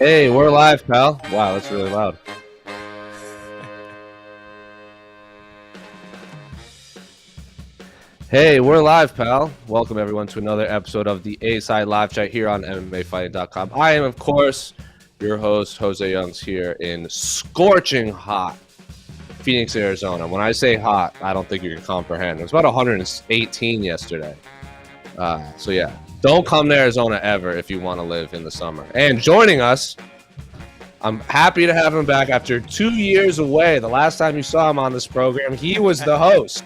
Hey, we're live, pal. Wow, that's really loud. Hey, we're live, pal. Welcome, everyone, to another episode of the A-Side Live Chat here on MMAfighting.com. I am, of course, your host, José Youngs, here in scorching hot Phoenix, Arizona. When I say hot, I don't think you can comprehend. It was about 118 yesterday. So, yeah, don't come to Arizona ever if you want to live in the summer. And joining us, I'm happy to have him back after 2 years away. The last time you saw him on this program, he was the host.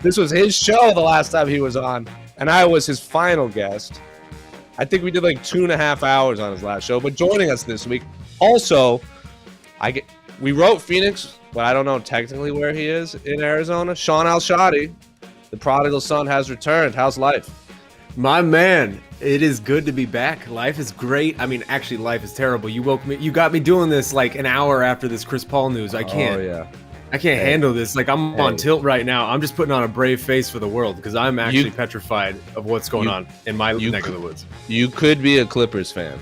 This was his show the last time he was on, and I was his final guest. I think we did like 2.5 hours on his last show, but joining us this week, also, we wrote Phoenix, but I don't know technically where he is in Arizona. Shaun Al-Shatti, the prodigal son, has returned. How's life? My man, it is good to be back. Life is great. I mean, actually, life is terrible. You woke me. You got me doing this like an hour after this Chris Paul news. I can't. Oh, yeah. I can't handle this. Like, I'm on tilt right now. I'm just putting on a brave face for the world because I'm actually petrified of what's going on in my neck of the woods. You could be a Clippers fan.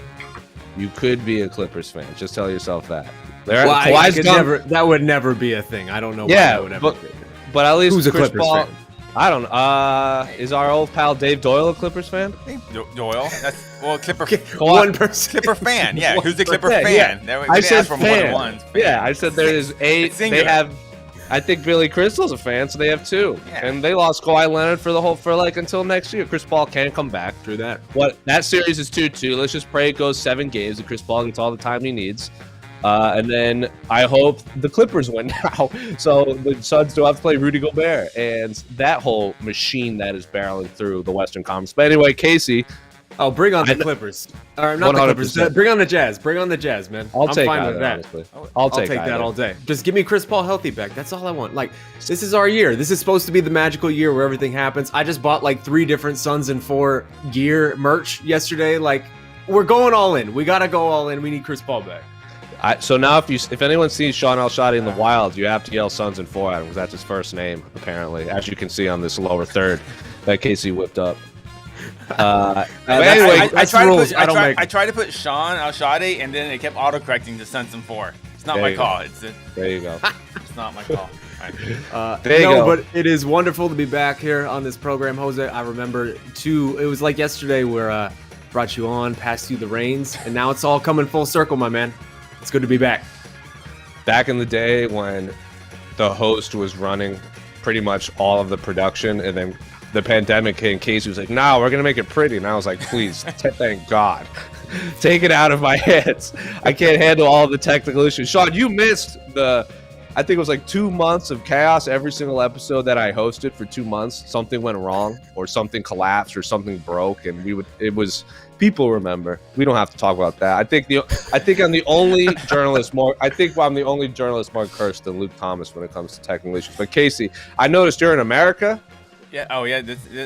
Just tell yourself that. That would never be a thing. I don't know why that would ever be. But at least who's a Chris Clippers Paul, fan? I don't know. Is our old pal Dave Doyle a Clippers fan? Doyle? Clipper. One person. Clipper fan. Yeah, who's the Clipper fan? fan? Yeah. I said fan. Yeah, I said there is eight. Singular. They have. I think Billy Crystal's a fan, so they have two. Yeah. And they lost Kawhi Leonard until next year. Chris Paul can come back. Through that. That series is 2-2. Let's just pray it goes 7 games and Chris Paul gets all the time he needs. And then I hope the Clippers win now, so the Suns don't have to play Rudy Gobert and that whole machine that is barreling through the Western Conference. But anyway, Casey. Oh, bring on the Clippers. Or not 100%. The Clippers. Bring on the Jazz. Bring on the Jazz, man. I'm fine with that. Honestly. I'll take that all day. Just give me Chris Paul healthy back. That's all I want. Like, this is our year. This is supposed to be the magical year where everything happens. I just bought like 3 different Suns and 4 gear merch yesterday. Like, we're going all in. We got to go all in. We need Chris Paul back. So now if anyone sees Shaun Al-Shatti in the wild, you have to yell Suns and 4 at him because that's his first name, apparently, as you can see on this lower third that Casey whipped up. Anyway, I tried to put Shaun Al-Shatti, and then it kept autocorrecting to Suns and 4. It's not my call. There you go. It's not my call. But it is wonderful to be back here on this program, Jose. I remember it was like yesterday where brought you on, passed you the reins, and now it's all coming full circle, my man. It's good to be back. Back in the day when the host was running pretty much all of the production, and then the pandemic hit, and Casey was like, "No, we're gonna make it pretty," and I was like, "Please, thank God, take it out of my hands. I can't handle all the technical issues." Shaun, you missed I think it was like 2 months of chaos. Every single episode that I hosted for 2 months, something went wrong, or something collapsed, or something broke, and people remember. We don't have to talk about that. I think I'm the only journalist more cursed than Luke Thomas when it comes to technical issues. But Casey, I noticed you're in America. Yeah. Oh yeah.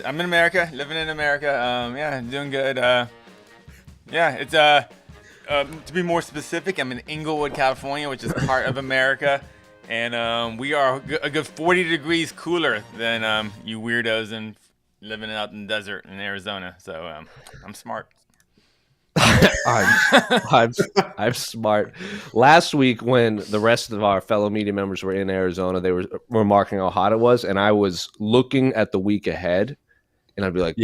I'm in America, living in America. Doing good. It's to be more specific, I'm in Inglewood, California, which is part of America, and we are a good 40 degrees cooler than you weirdos and living out in the desert in Arizona. So I'm smart. I'm smart. Last week, when the rest of our fellow media members were in Arizona, they were remarking how hot it was, and I was looking at the week ahead, and I'd be like,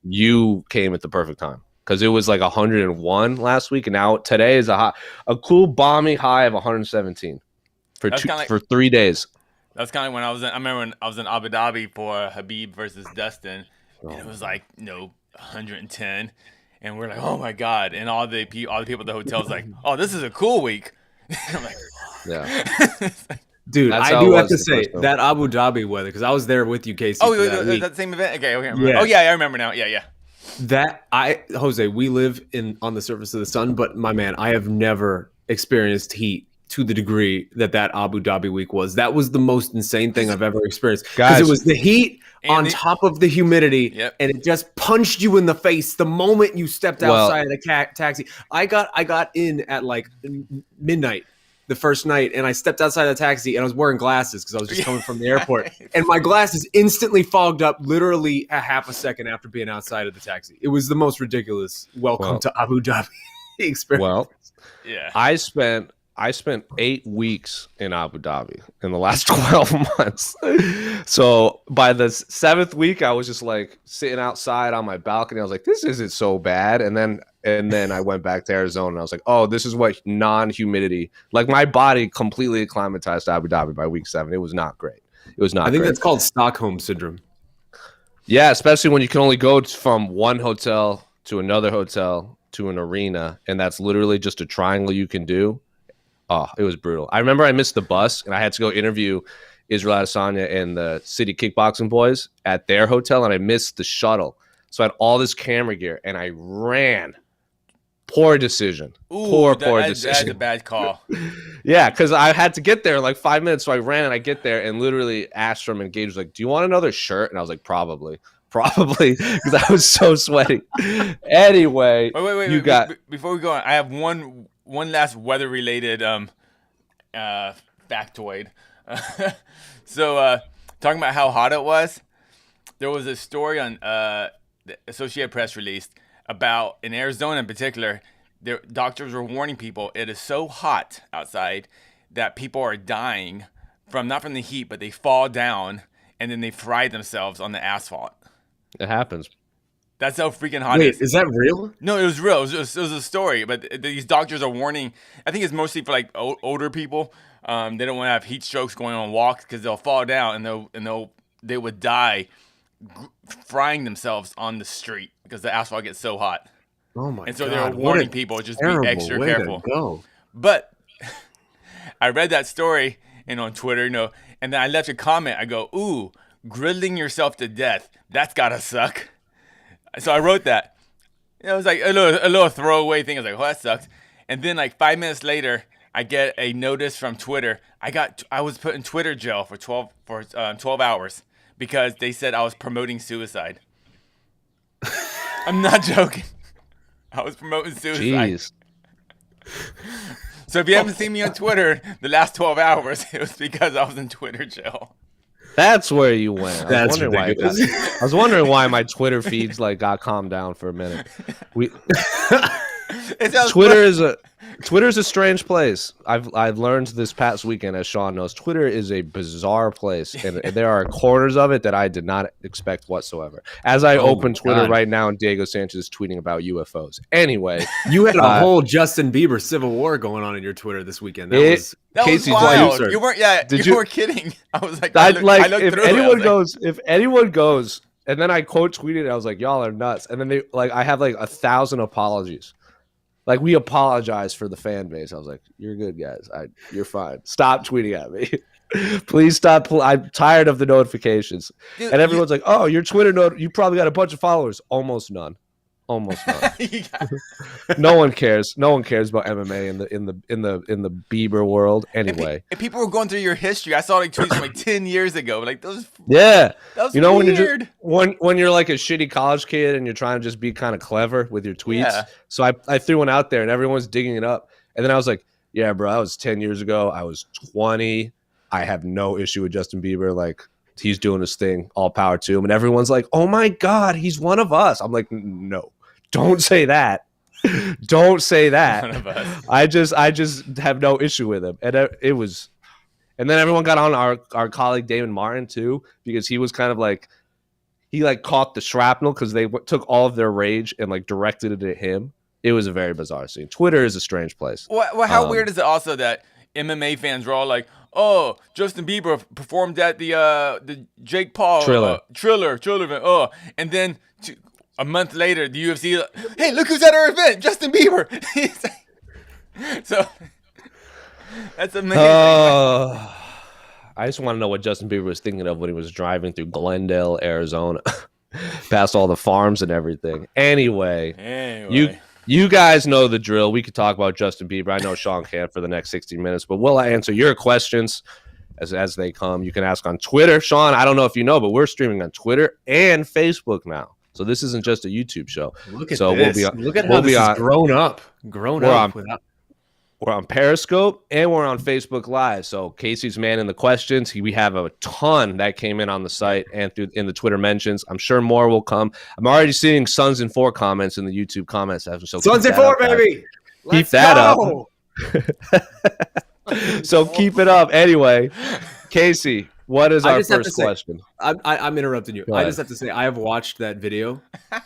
"You came at the perfect time," because it was like 101 last week, and now today is a cool, balmy high of 117 for 3 days. That's kind of when I remember when I was in Abu Dhabi for Habib versus Dustin, and it was like 110. And we're like, oh my God! And all the people at the hotel's like, oh, this is a cool week. I'm like, yeah, dude. I do have to say that Abu Dhabi weather, because I was there with you, Casey. Oh, that same event. Okay. Yeah. Oh yeah, I remember now. Yeah. Jose, we live on the surface of the sun, but my man, I have never experienced heat to the degree that Abu Dhabi week was. That was the most insane thing I've ever experienced. Because it was the heat on top of the humidity, and it just punched you in the face the moment you stepped outside of the taxi. I got in at like midnight the first night, and I stepped outside of the taxi, and I was wearing glasses because I was just coming from the airport, and my glasses instantly fogged up literally a half a second after being outside of the taxi. It was the most ridiculous welcome to Abu Dhabi. experience. Well, Yeah. I spent 8 weeks in Abu Dhabi in the last 12 months. So by the 7th week, I was just like sitting outside on my balcony. I was like, this isn't so bad. And then I went back to Arizona and I was like, oh, this is what non-humidity, like my body completely acclimatized to Abu Dhabi by week 7. It was not great. It was not I think great. that's called Stockholm syndrome. Yeah, especially when you can only go from one hotel to another hotel to an arena. And that's literally just a triangle you can do. Oh, it was brutal. I remember I missed the bus and I had to go interview Israel Adesanya and the City Kickboxing Boys at their hotel, and I missed the shuttle. So I had all this camera gear and I ran. Poor decision. Ooh, Poor that's decision. a bad call. Yeah, because I had to get there in like 5 minutes. So I ran and I get there and literally asked from and Gage was like, do you want another shirt? And I was like, probably, because I was so sweaty. Anyway, wait. Before we go on, I have one last weather-related factoid. So, talking about how hot it was, there was a story on the Associated Press released about, in Arizona in particular, their doctors were warning people it is so hot outside that people are dying not from the heat, but they fall down and then they fry themselves on the asphalt. it happens. That's how freaking hot it Wait, is. is that real? No, it was real. It was a story, but these doctors are warning. I think it's mostly for like older people. They don't want to have heat strokes going on walks because they'll fall down and they would die frying themselves on the street because the asphalt gets so hot. Oh my god! And so they're warning people just be extra careful. Go. But I read that story on Twitter, and then I left a comment. I go, "Ooh, grilling yourself to death. That's gotta suck." So I wrote that. It was like a little throwaway thing. I was like, "Oh, that sucks." And then like 5 minutes later, I get a notice from Twitter. I was put in Twitter jail for 12 hours because they said I was promoting suicide. I'm not joking. I was promoting suicide. Jeez. So if you haven't seen me on Twitter the last 12 hours, it was because I was in Twitter jail. That's where you went. That's ridiculous. I was wondering why my Twitter feeds like got calmed down for a minute. Twitter is a strange place. I've learned this past weekend, as Shaun knows, Twitter is a bizarre place, and there are corners of it that I did not expect whatsoever. As I open Twitter right now, and Diego Sanchez is tweeting about UFOs. Anyway, you had a whole Justin Bieber civil war going on in your Twitter this weekend. That was Casey, wild. You weren't. Yeah, you weren't kidding. I was like, if anyone goes, and then I quote tweeted it, I was like, y'all are nuts. And then they I have like 1,000 apologies. Like, we apologize for the fan base. I was like, you're good, guys. You're fine. Stop tweeting at me. Please stop. I'm tired of the notifications. Dude, and everyone's like, oh, your Twitter you probably got a bunch of followers. Almost none. No one cares. No one cares about MMA in the Bieber world anyway. If people were going through your history, I saw like tweets from like 10 years ago. Like those. Yeah. That was weird. When you're like a shitty college kid and you're trying to just be kind of clever with your tweets. Yeah. So I threw one out there and everyone's digging it up. And then I was like, yeah, bro, that was 10 years ago. I was 20. I have no issue with Justin Bieber. Like, he's doing his thing. All power to him. And everyone's like, oh my God, he's one of us. I'm like, no. Don't say that. Don't say that. I just have no issue with him. And it was, and then everyone got on our colleague Damon Martin too, because he was kind of like, he like caught the shrapnel because they took all of their rage and like directed it at him. It was a very bizarre scene. Twitter is a strange place. Well, how weird is it also that MMA fans were all like, oh, Justin Bieber performed at the Jake Paul Triller event. Oh, and then a month later, the UFC, hey, look who's at our event, Justin Bieber. So that's amazing. I just want to know what Justin Bieber was thinking of when he was driving through Glendale, Arizona, past all the farms and everything. Anyway. You guys know the drill. We could talk about Justin Bieber. I know Shaun can't for the next 60 minutes, but will I answer your questions as they come? You can ask on Twitter. Shaun, I don't know if you know, but we're streaming on Twitter and Facebook now. So this isn't just a YouTube show. Look at this. Look at how this is grown up. We're on Periscope and we're on Facebook Live. So Casey's man in the questions. We have a ton that came in on the site and in the Twitter mentions. I'm sure more will come. I'm already seeing Sons in 4 comments in the YouTube comments section. So Sons in 4, baby. Keep that up. So keep it up. Anyway, Casey, what is our first question? I'm interrupting you. I just have to say I have watched that video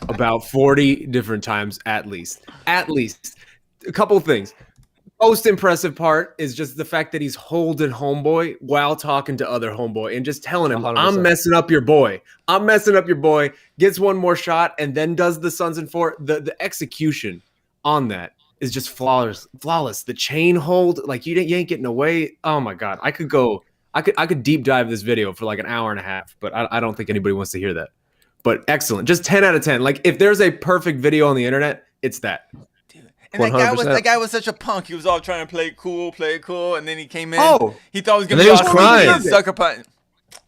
about 40 different times at least. At least. A couple of things. Most impressive part is just the fact that he's holding homeboy while talking to other homeboy and just telling him, 100%. I'm messing up your boy. I'm messing up your boy. Gets one more shot and then does the Sons and Four. The execution on that is just flawless. The chain hold, like you ain't getting away. Oh my God. I could deep dive this video for like an hour and a half, but I don't think anybody wants to hear that. But excellent. Just 10 out of 10. Like if there's a perfect video on the internet, it's that. And that guy was such a punk. He was all trying to play it cool, and then he came in. Oh, he thought he was gonna be crying. Sucker punch.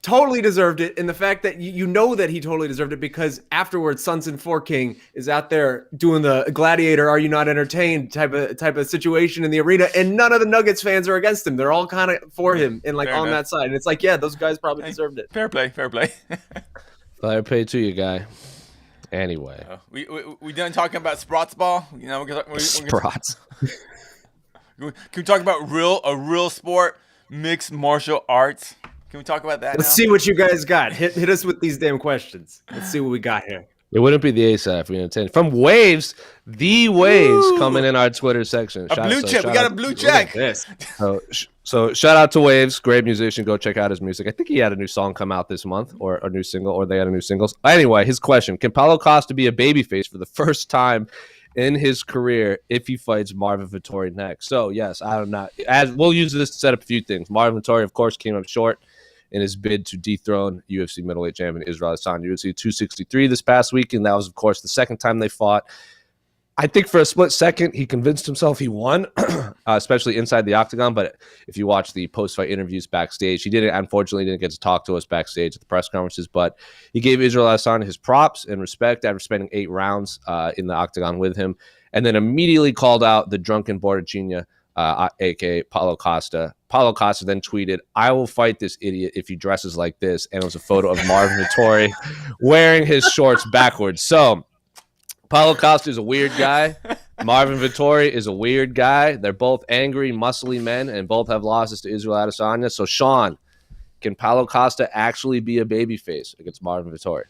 Totally deserved it, and the fact that you know that he totally deserved it because afterwards, Sons and Four King is out there doing the gladiator, "Are you not entertained?" type of situation in the arena, and none of the Nuggets fans are against him. They're all kind of for him and like on that side. And it's like, yeah, those guys probably deserved it. Fair play. Fair play to you, guy. Anyway, we done talking about Sprots ball. You know, Sprots. Can we talk about a real sport, mixed martial arts? Can we talk about that? Let's see what you guys got. Hit us with these damn questions. Let's see what we got here. It wouldn't be the ASAP if we didn't attend. From Waves, the Waves coming in our Twitter section. We got a blue check. So shout out to Waves, great musician. Go check out his music. I think he had a new song come out this month, or a new single, or they had a new single. Anyway, his question: can Paulo Costa be a babyface for the first time in his career if he fights Marvin Vettori next? So yes, I don't know. As we'll use this to set up a few things. Marvin Vettori, of course, came up short in his bid to dethrone UFC middleweight champion Israel Adesanya, UFC 263 this past week, and that was, of course, the second time they fought. I think for a split second, he convinced himself he won, especially inside the octagon. But if you watch the post-fight interviews backstage, unfortunately didn't get to talk to us backstage at the press conferences, but he gave Israel Adesanya his props and respect after spending 8 rounds in the octagon with him, and then immediately called out the drunken Borrachina, a.k.a. Paulo Costa. Paulo Costa then tweeted, "I will fight this idiot if he dresses like this," and it was a photo of Marvin Vettori wearing his shorts backwards. So Paulo Costa is a weird guy. Marvin Vettori is a weird guy. They're both angry, muscly men, and both have losses to Israel Adesanya. So, Sean, can Paulo Costa actually be a babyface against Marvin Vettori?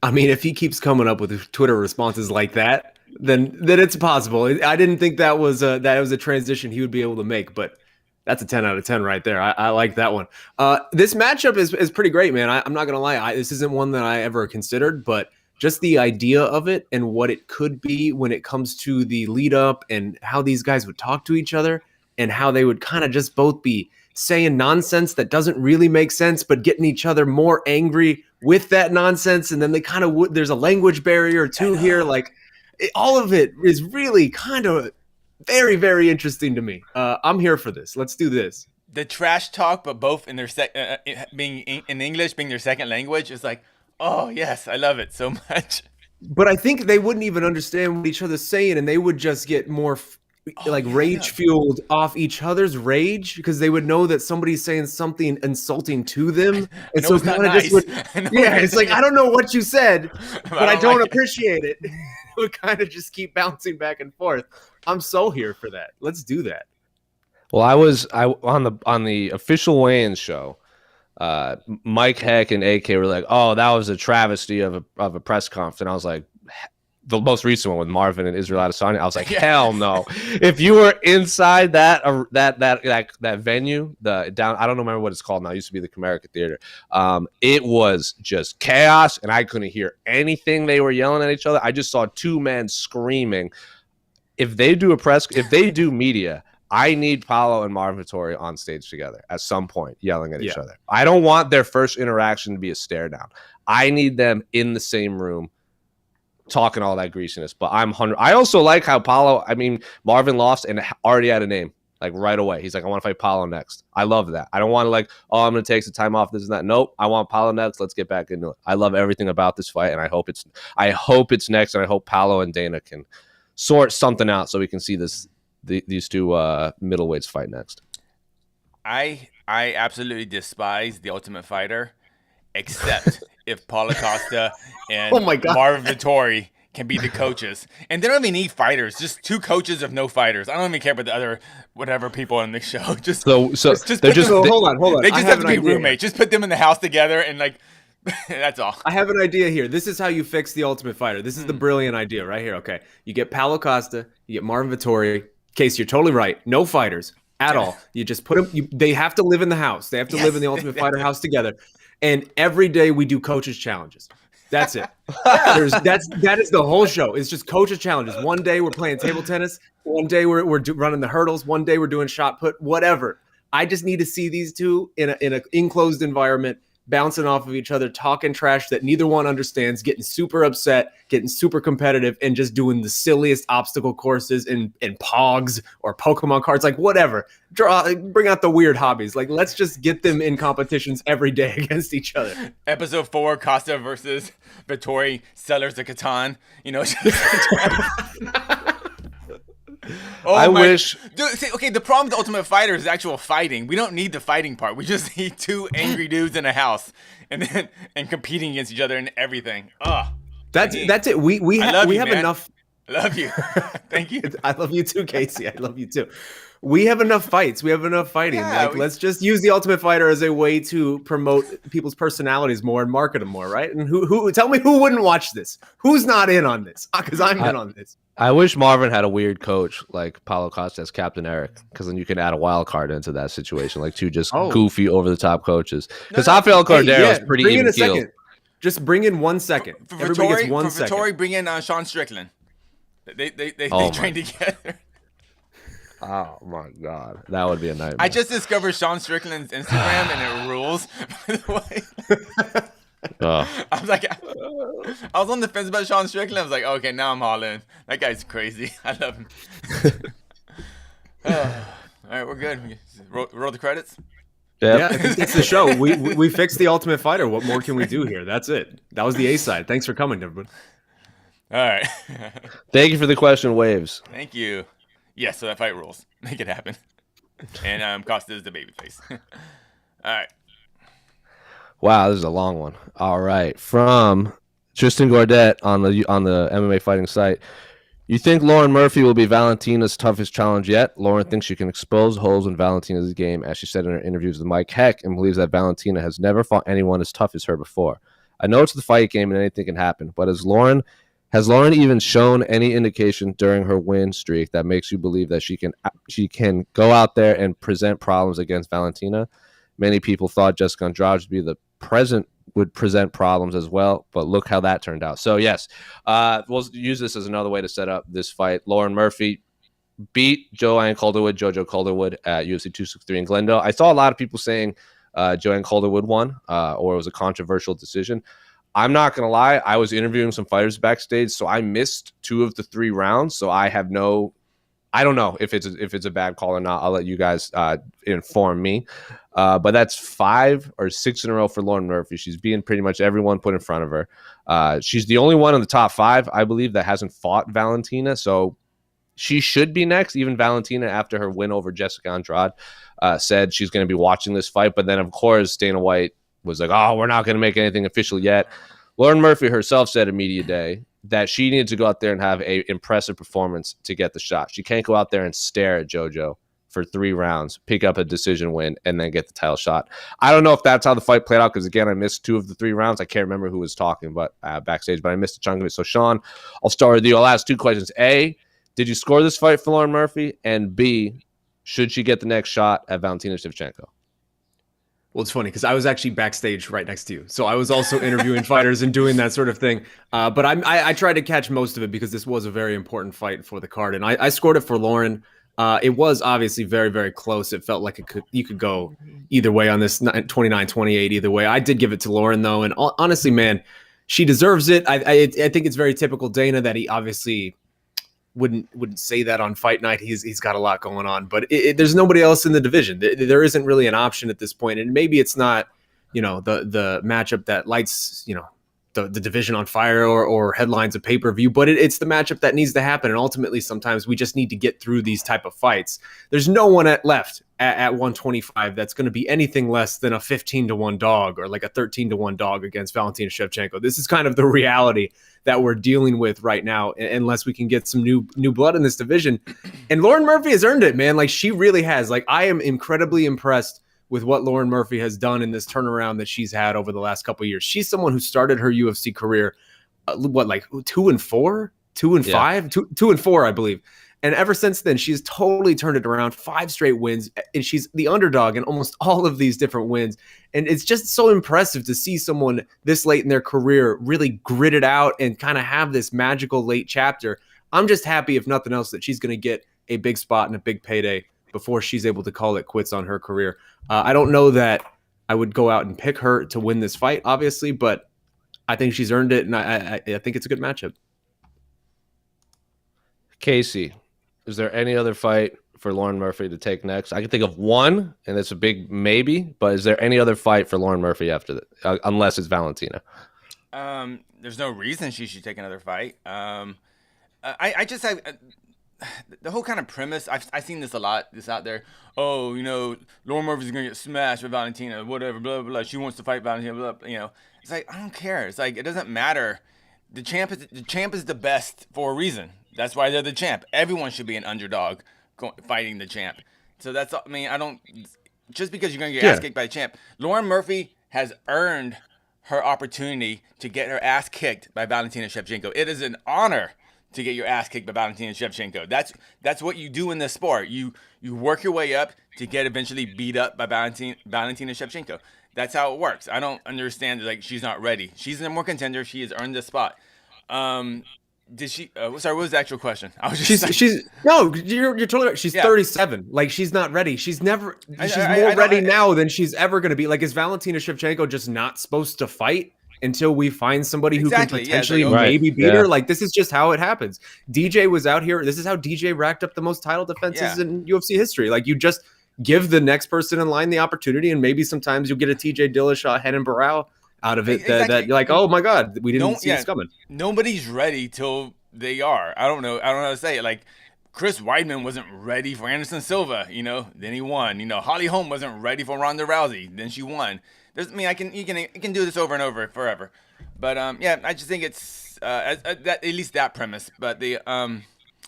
I mean, if he keeps coming up with Twitter responses like that, then it's possible. I didn't think that was a transition he would be able to make, but that's a 10 out of 10 right there. I like that one. This matchup is pretty great, man. I'm not going to lie. This isn't one that I ever considered, but just the idea of it and what it could be when it comes to the lead up and how these guys would talk to each other and how they would kind of just both be saying nonsense that doesn't really make sense, but getting each other more angry with that nonsense. And then they kind of would, there's a language barrier too here. Like all of it is really kind of very, very interesting to me. I'm here for this. Let's do this. The trash talk, but both in their being in English, being their second language, is like, oh yes, I love it so much. But I think they wouldn't even understand what each other's saying, and they would just get more rage fueled off each other's rage because they would know that somebody's saying something insulting to them, and so kind of just would, it's like, I don't know what you said, but I don't appreciate it. It would kind of just keep bouncing back and forth. I'm so here for that. Let's do that. Well, I on the official weigh-in show. Mike Heck and AK were like, "Oh, that was a travesty of a press conference," and I was like, "The most recent one with Marvin and Israel Adesanya." I was like, "Hell no!" If you were inside that venue, I don't remember what it's called now. It used to be the Comerica Theater. It was just chaos, and I couldn't hear anything they were yelling at each other. I just saw 2 men screaming. If they do media, I need Paulo and Marvin Vettori on stage together at some point, yelling at each other. I don't want their first interaction to be a stare down. I need them in the same room talking all that greasiness. But I also like how Marvin lost and already had a name, like right away. He's like, I want to fight Paulo next. I love that. I don't want to I'm going to take some time off, this and that. Nope. I want Paulo next. Let's get back into it. I love everything about this fight, and I hope it's next, and I hope Paulo and Dana can sort something out so we can see these 2 middleweights fight next. I absolutely despise The Ultimate Fighter, except if Paulo Costa and Marvin Vettori can be the coaches, and they don't even need fighters. Just 2 coaches of no fighters. I don't even care about the other whatever people on the show. Just So they're just hold on. They just have to be roommates. Just put them in the house together and like that's all. I have an idea here. This is how you fix the Ultimate Fighter. This is the brilliant idea right here. Okay, you get Paulo Costa, you get Marvin Vettori. Case, you're totally right. No fighters at all. You just put them. They have to live in the house. They have to live in the Ultimate Fighter house together. And every day we do coaches challenges. That's it. That is the whole show. It's just coaches challenges. One day we're playing table tennis. One day we're running the hurdles. One day we're doing shot put. Whatever. I just need to see these two in an enclosed environment, bouncing off of each other, talking trash that neither one understands, getting super upset, getting super competitive, and just doing the silliest obstacle courses in Pogs or Pokemon cards, like whatever. Bring out the weird hobbies. Like, let's just get them in competitions every day against each other. Episode 4, Costa versus Vettori, Sellers of Catan. You know, I wish. Dude, see, okay, the problem with Ultimate Fighter is actual fighting. We don't need the fighting part. We just need 2 angry dudes in a house and competing against each other and everything. That's it. We have enough. I love you. Thank you. I love you too, Casey. I love you too. We have enough fights. We have enough fighting. Yeah, let's just use the Ultimate Fighter as a way to promote people's personalities more and market them more, right? And who? Tell me who wouldn't watch this? Who's not in on this? Because I'm in on this. I wish Marvin had a weird coach like Paulo Costa as Captain Eric, because then you can add a wild card into that situation, like 2 just goofy over the top coaches. Because Rafael Cordero is pretty even keeled. Just bring in 1 second. Everybody gets 1 second. Vettori, bring in Sean Strickland. They train together. Oh my God, that would be a nightmare. I just discovered Sean Strickland's Instagram and it rules. By the way, I was like, I was on the fence about Sean Strickland. I was like, okay, now I'm all in. That guy's crazy. I love him. All right, we're good. Roll the credits. Yeah, I think that's the show. We fixed the Ultimate Fighter. What more can we do here? That's it. That was the A side. Thanks for coming, everyone. All right. Thank you for the question, Waves. Thank you. Yes, so that fight rules. Make it happen. And Costa is the babyface. All right. Wow, this is a long one. All right, from Tristan Gordet on the MMA fighting site. You think Lauren Murphy will be Valentina's toughest challenge yet? Lauren thinks she can expose holes in Valentina's game, as she said in her interviews with Mike Heck, and believes that Valentina has never fought anyone as tough as her before. I know it's the fight game and anything can happen, but has Lauren even shown any indication during her win streak that makes you believe that she can go out there and present problems against Valentina? Many people thought Jessica Andrade would present problems as well, but look how that turned out. So yes, we'll use this as another way to set up this fight. Lauren Murphy beat Joanne Jojo Calderwood at UFC 263 in Glendale. I saw a lot of people saying Joanne Calderwood won, or it was a controversial decision. I'm not going to lie. I was interviewing some fighters backstage, so I missed 2 of the 3 rounds. So I don't know if it's a bad call or not. I'll let you guys inform me. But that's 5 or 6 in a row for Lauren Murphy. She's beating pretty much everyone put in front of her. She's the only one in the top 5, I believe, that hasn't fought Valentina. So she should be next. Even Valentina, after her win over Jessica Andrade, said she's going to be watching this fight. But then, of course, Dana White was like, oh, we're not going to make anything official yet. Lauren Murphy herself said at Media Day that she needed to go out there and have an impressive performance to get the shot. She can't go out there and stare at JoJo for 3 rounds, pick up a decision win, and then get the title shot. I don't know if that's how the fight played out, because, again, I missed 2 of the 3 rounds. I can't remember who was talking backstage, but I missed a chunk of it. So, Sean, I'll start with you. I'll ask 2 questions. A, did you score this fight for Lauren Murphy? And B, should she get the next shot at Valentina Shevchenko? Well, it's funny because I was actually backstage right next to you. So I was also interviewing fighters and doing that sort of thing. But I tried to catch most of it because this was a very important fight for the card. And I scored it for Lauren. It was obviously very, very close. It felt like you could go either way on this 29-28 either way. I did give it to Lauren, though. And honestly, man, she deserves it. I think it's very typical Dana that he obviously wouldn't say that on fight night. He's got a lot going on, but there's nobody else in the division. There isn't really an option at this point, and maybe it's not, the matchup that lights, the division on fire or headlines of pay-per-view, but it's the matchup that needs to happen. And ultimately, sometimes we just need to get through these type of fights. There's no one left at 125 that's going to be anything less than a 15-1 dog or like a 13-1 dog against Valentina Shevchenko. This is kind of the reality that we're dealing with right now, unless we can get some new blood in this division. And Lauren Murphy has earned it, man. Like, she really has. Like, I am incredibly impressed with what Lauren Murphy has done in this turnaround that she's had over the last couple of years. She's someone who started her UFC career, like 2-4, 2-5, 2-4, I believe. And ever since then, she's totally turned it around, 5 straight wins, and she's the underdog in almost all of these different wins. And it's just so impressive to see someone this late in their career really grit it out and kind of have this magical late chapter. I'm just happy, if nothing else, that she's going to get a big spot and a big payday before she's able to call it quits on her career. I don't know that I would go out and pick her to win this fight, obviously, but I think she's earned it, and I think it's a good matchup. Casey, is there any other fight for Lauren Murphy to take next? I can think of one, and it's a big maybe, but is there any other fight for Lauren Murphy after that, unless it's Valentina? There's no reason she should take another fight. I the whole kind of premise, I've seen this a lot, this out there. Oh, Lauren Murphy's going to get smashed with Valentina, whatever, blah, blah, blah. She wants to fight Valentina, blah, blah. It's like, I don't care. It's like, it doesn't matter. The champ is the best for a reason. That's why they're the champ. Everyone should be an underdog fighting the champ. So that's, I don't, just because you're going to get ass kicked by the champ. Lauren Murphy has earned her opportunity to get her ass kicked by Valentina Shevchenko. It is an honor to get your ass kicked by Valentina Shevchenko. That's what you do in this sport. You work your way up to get eventually beat up by Valentina Shevchenko. That's how it works. I don't understand, like, she's not ready. She's a number one contender. She has earned this spot. Did she? Sorry, what was the actual question? I was just no, you're totally right. She's 37. Like, she's not ready. She's more ready now than she's ever going to be. Like, is Valentina Shevchenko just not supposed to fight until we find somebody who can potentially maybe beat her? Like, this is just how it happens. DJ was out here. This is how DJ racked up the most title defenses in UFC history. Like, you just give the next person in line the opportunity, and maybe sometimes you'll get a TJ Dillashaw, Henan Barrow out of it that you're like, oh my God, we didn't see this coming. Nobody's ready till they are. I don't know how to say it. Like, Chris Weidman wasn't ready for Anderson Silva, then he won. Holly Holm wasn't ready for Ronda Rousey, then she won. You can do this over and over forever. But I just think it's at least that premise. But there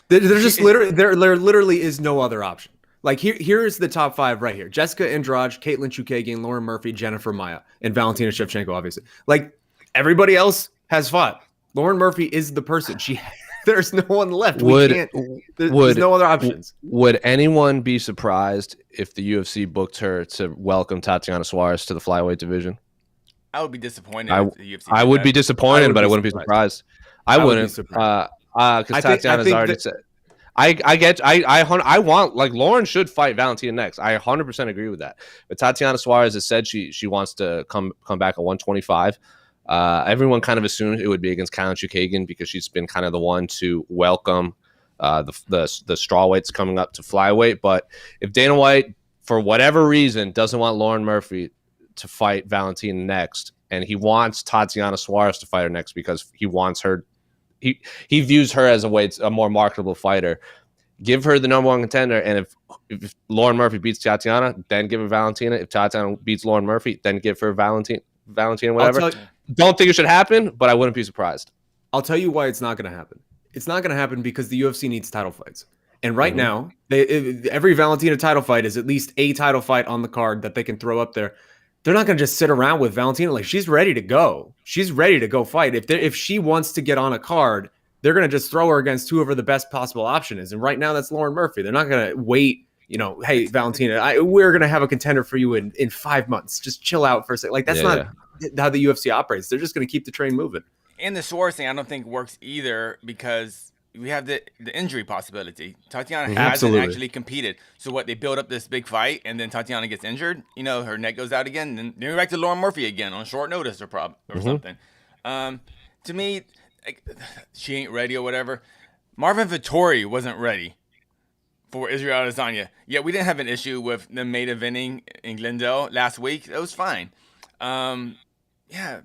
literally is no other option. Like, here's the top 5 right here: Jessica Andrade, Caitlin Chukagian, Lauren Murphy, Jennifer Maia, and Valentina Shevchenko. Obviously, like, everybody else has fought. Lauren Murphy is the person. There's no one left. There's no other options. Would anyone be surprised if the UFC booked her to welcome Tatiana Suarez to the flyweight division? I would be disappointed. If the UFC I would be disappointed, but I wouldn't be surprised. I wouldn't, because Tatiana's already said. I want, like, Lauren should fight Valentina next. I 100% agree with that. But Tatiana Suarez has said she wants to come back at 125. Everyone kind of assumed it would be against Kylan Chukagian because she's been kind of the one to welcome the strawweights coming up to flyweight. But if Dana White, for whatever reason, doesn't want Lauren Murphy to fight Valentina next, and he wants Tatiana Suarez to fight her next because he wants her, he views her as a more marketable fighter, give her the number one contender. And if Lauren Murphy beats Tatiana, then give her Valentina. If Tatiana beats Lauren Murphy, then give her Valentina, whatever. Don't think it should happen, but I wouldn't be surprised. I'll tell you why it's not going to happen. It's not going to happen because the UFC needs title fights. And right now, every Valentina title fight is at least a title fight on the card that they can throw up there. They're not going to just sit around with Valentina. Like, she's ready to go. She's ready to go fight. If she wants to get on a card, they're going to just throw her against whoever the best possible option is. And right now, that's Lauren Murphy. They're not going to wait, hey, Valentina, we're going to have a contender for you in 5 months. Just chill out for a second. Like, that's not how the UFC operates. They're just going to keep the train moving. And the Suarez thing, I don't think works either because we have the injury possibility. Tatiana hasn't actually competed. So what, they build up this big fight and then Tatiana gets injured, her neck goes out again, and then we're back to Lauren Murphy again on short notice or something. To me, like, she ain't ready or whatever. Marvin Vettori wasn't ready for Israel Adesanya. Yeah, we didn't have an issue with them main eventing in Glendale last week. It was fine.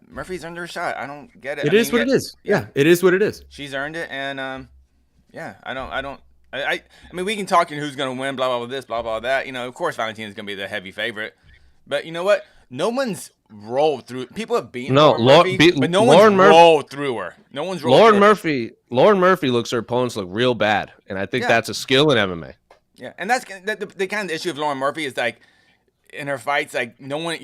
Murphy's earned her shot. I don't get it. It is what it is. Yeah, it is what it is. She's earned it, and I I mean, we can talk in who's going to win, blah, blah, blah, this, blah, blah, that. You know, of course, Valentina's going to be the heavy favorite. But you know what? No one's rolled through. People have beaten Lauren Murphy, but no one's rolled through her. No one's rolled through her. Lauren Murphy looks her opponents look real bad, and I think that's a skill in MMA. Yeah, and that's the kind of issue of Lauren Murphy is like in her fights, like no one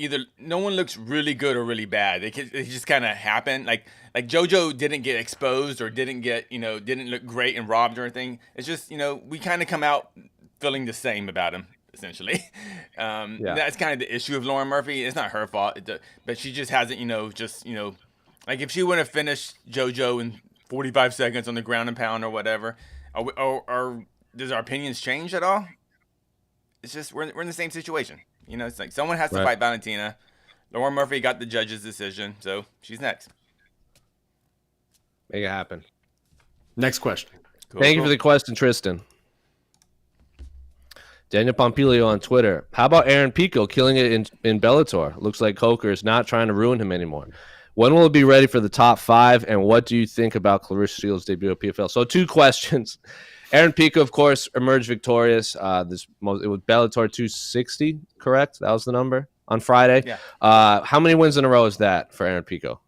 looks really good or really bad. They just kind of happen. Like JoJo didn't get exposed or didn't look great and robbed or anything. It's just we kind of come out feeling the same about him. Essentially, that's kind of the issue of Lauren Murphy. It's not her fault, but she just hasn't, like if she would have finished JoJo in 45 seconds on the ground and pound or whatever, does our opinions change at all? It's just we're in the same situation. It's like someone has to fight Valentina. Lauren Murphy got the judge's decision, so she's next. Make it happen. Next question. Thank you for the question, Tristan. Daniel Pompilio on Twitter. How about Aaron Pico killing it in Bellator? Looks like Coker is not trying to ruin him anymore. When will it be ready for the top 5? And what do you think about Claressa Shields' debut at PFL? So 2 questions. Aaron Pico, of course, emerged victorious. It was Bellator 260, correct? That was the number on Friday. Yeah. How many wins in a row is that for Aaron Pico?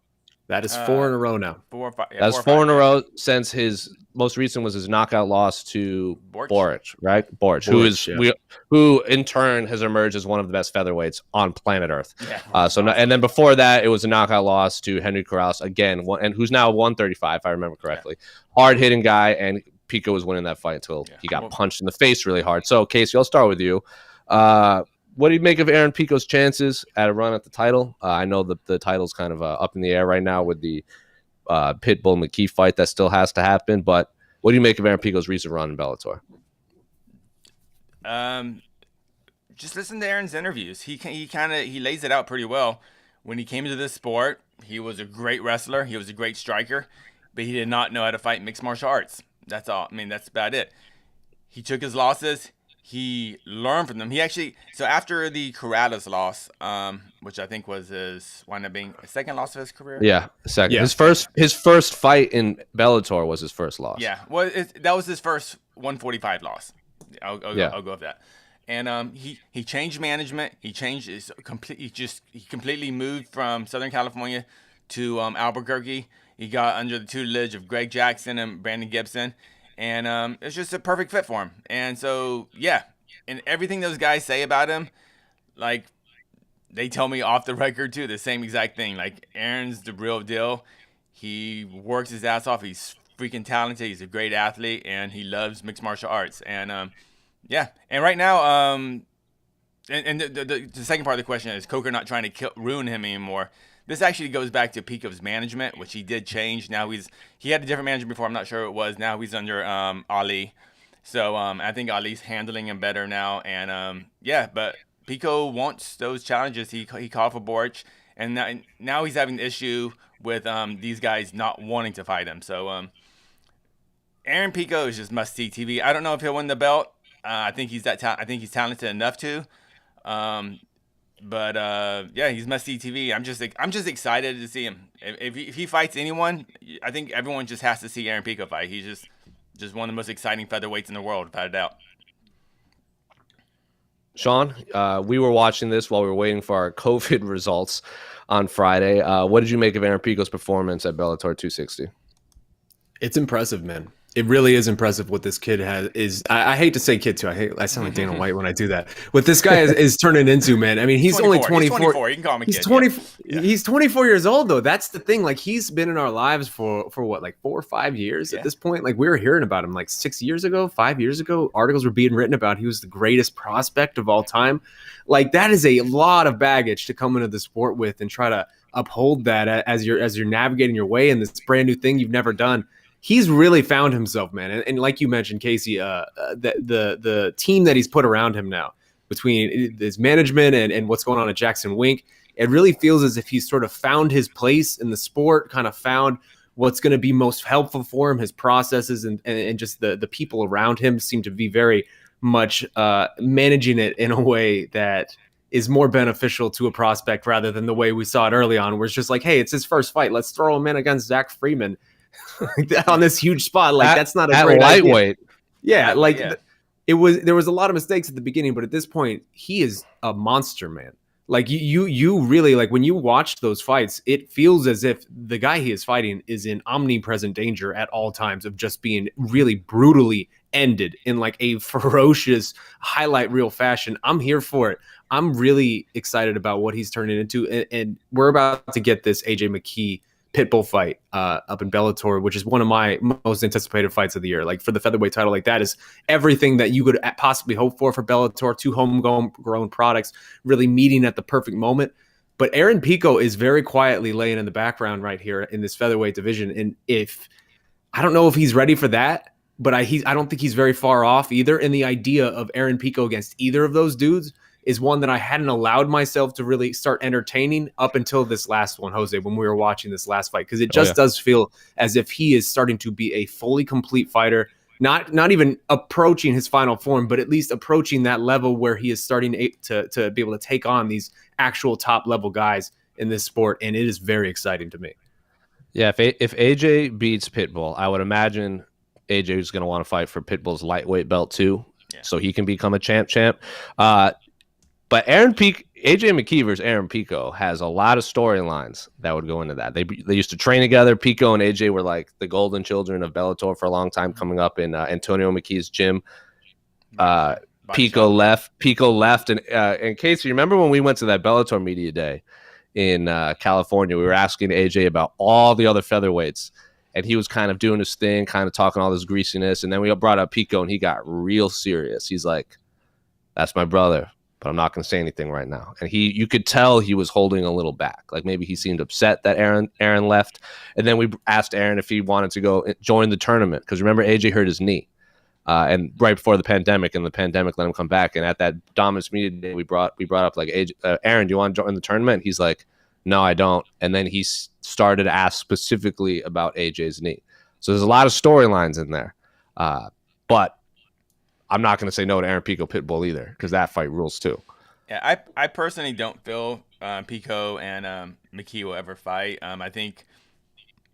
That is 4 in a row now. 4 or 5. Yeah, that's 4 in a row since his most recent was his knockout loss to Boric, right? Boric, who in turn has emerged as one of the best featherweights on planet Earth. Yeah. And then before that, it was a knockout loss to Henry Corrales again, and who's now 135, if I remember correctly. Yeah. Hard hitting guy, and Pico was winning that fight until he got punched in the face really hard. So, Casey, I'll start with you. What do you make of Aaron Pico's chances at a run at the title? I know the title's kind of up in the air right now with the Pitbull McKee fight that still has to happen. But what do you make of Aaron Pico's recent run in Bellator? Just listen to Aaron's interviews. He lays it out pretty well. When he came into this sport, he was a great wrestler. He was a great striker, but he did not know how to fight mixed martial arts. That's all. I mean, that's about it. He took his losses. He learned from them. So after the Corrales loss, which I think was wound up being a second loss of his career. Yeah, second. Yeah. His first fight in Bellator was his first loss. Yeah, well, that was his first 145 loss. I'll go with that. And he changed management. He changed he completely moved from Southern California to Albuquerque. He got under the tutelage of Greg Jackson and Brandon Gibson. And it's just a perfect fit for him. And so, and everything those guys say about him, like, they tell me off the record, too, the same exact thing. Like, Aaron's the real deal. He works his ass off. He's freaking talented. He's a great athlete, and he loves mixed martial arts. And, And right now, and the second part of the question is Coker not trying to ruin him anymore. This actually goes back to Pico's management, which he did change. Now he had a different manager before. I'm not sure who it was. Now he's under Ali. So I think Ali's handling him better now. And but Pico wants those challenges. He called for Boric, and now he's having an issue with these guys not wanting to fight him. So Aaron Pico is just must-see TV. I don't know if he'll win the belt. I think he's I think he's talented enough to. But he's must-see TV. I'm just excited to see him. If he fights anyone, I think everyone just has to see Aaron Pico fight. He's just one of the most exciting featherweights in the world, without a doubt. Shaun, we were watching this while we were waiting for our COVID results on Friday. What did you make of Aaron Pico's performance at Bellator 260? It's impressive, man. It really is impressive what this kid I hate to say kid too. I sound like Dana White when I do that. What this guy is turning into, man. I mean, he's only 24. He's 24. You can call him a kid. He's 20. Yeah. He's 24 years old though. That's the thing. Like he's been in our lives for what, like 4 or 5 years at this point. Like we were hearing about him like 6 years ago, 5 yeyears ago. Articles were being written about he was the greatest prospect of all time. Like that is a lot of baggage to come into the sport with and try to uphold that as you're navigating your way in this brand new thing you've never done. He's really found himself, man. And like you mentioned, Casey, the team that he's put around him now, between his management and what's going on at Jackson Wink, it really feels as if he's sort of found his place in the sport, kind of found what's going to be most helpful for him, his processes, and just the people around him seem to be very much managing it in a way that is more beneficial to a prospect rather than the way we saw it early on, where it's just like, hey, it's his first fight. Let's throw him in against Zach Freeman. On this huge spot, like that's not a great lightweight. Idea. Yeah, like Yeah. there was a lot of mistakes at the beginning, but at this point, he is a monster, man. Like you really like when you watch those fights, it feels as if the guy he is fighting is in omnipresent danger at all times of just being really brutally ended in like a ferocious highlight reel fashion. I'm here for it. I'm really excited about what he's turning into, and we're about to get this AJ McKee Pitbull fight up in Bellator, which is one of my most anticipated fights of the year. Like for the featherweight title, like that is everything that you could possibly hope for Bellator. Two homegrown products really meeting at the perfect moment. But Aaron Pico is very quietly laying in the background right here in this featherweight division. And if I don't know if he's ready for that, but I don't think he's very far off either. And the idea of Aaron Pico against either of those dudes is one that I hadn't allowed myself to really start entertaining up until this last one, Jose, when we were watching this last fight, because it just does feel as if he is starting to be a fully complete fighter, not even approaching his final form, but at least approaching that level where he is starting to be able to take on these actual top level guys in this sport. And it is very exciting to me. Yeah, if AJ beats Pitbull, I would imagine AJ is going to want to fight for Pitbull's lightweight belt too, so he can become a champ. But AJ McKee versus Aaron Pico has a lot of storylines that would go into that. They used to train together. Pico and AJ were like the golden children of Bellator for a long time, coming up in Antonio McKee's gym. Pico left, and Casey, remember when we went to that Bellator media day in California? We were asking AJ about all the other featherweights, and he was kind of doing his thing, kind of talking all this greasiness, and then we brought up Pico, and he got real serious. He's like, "That's my brother, but I'm not going to say anything right now." And you could tell he was holding a little back. Like maybe he seemed upset that Aaron left. And then we asked Aaron if he wanted to go join the tournament, because remember AJ hurt his knee. And right before the pandemic, and the pandemic let him come back. And at that Dominus media day, we brought up like, Aaron, do you want to join the tournament? He's like, no, I don't. And then he started to ask specifically about AJ's knee. So there's a lot of storylines in there. But I'm not going to say no to Aaron Pico Pitbull either, because that fight rules too. Yeah, I personally don't feel Pico and McKee will ever fight. I think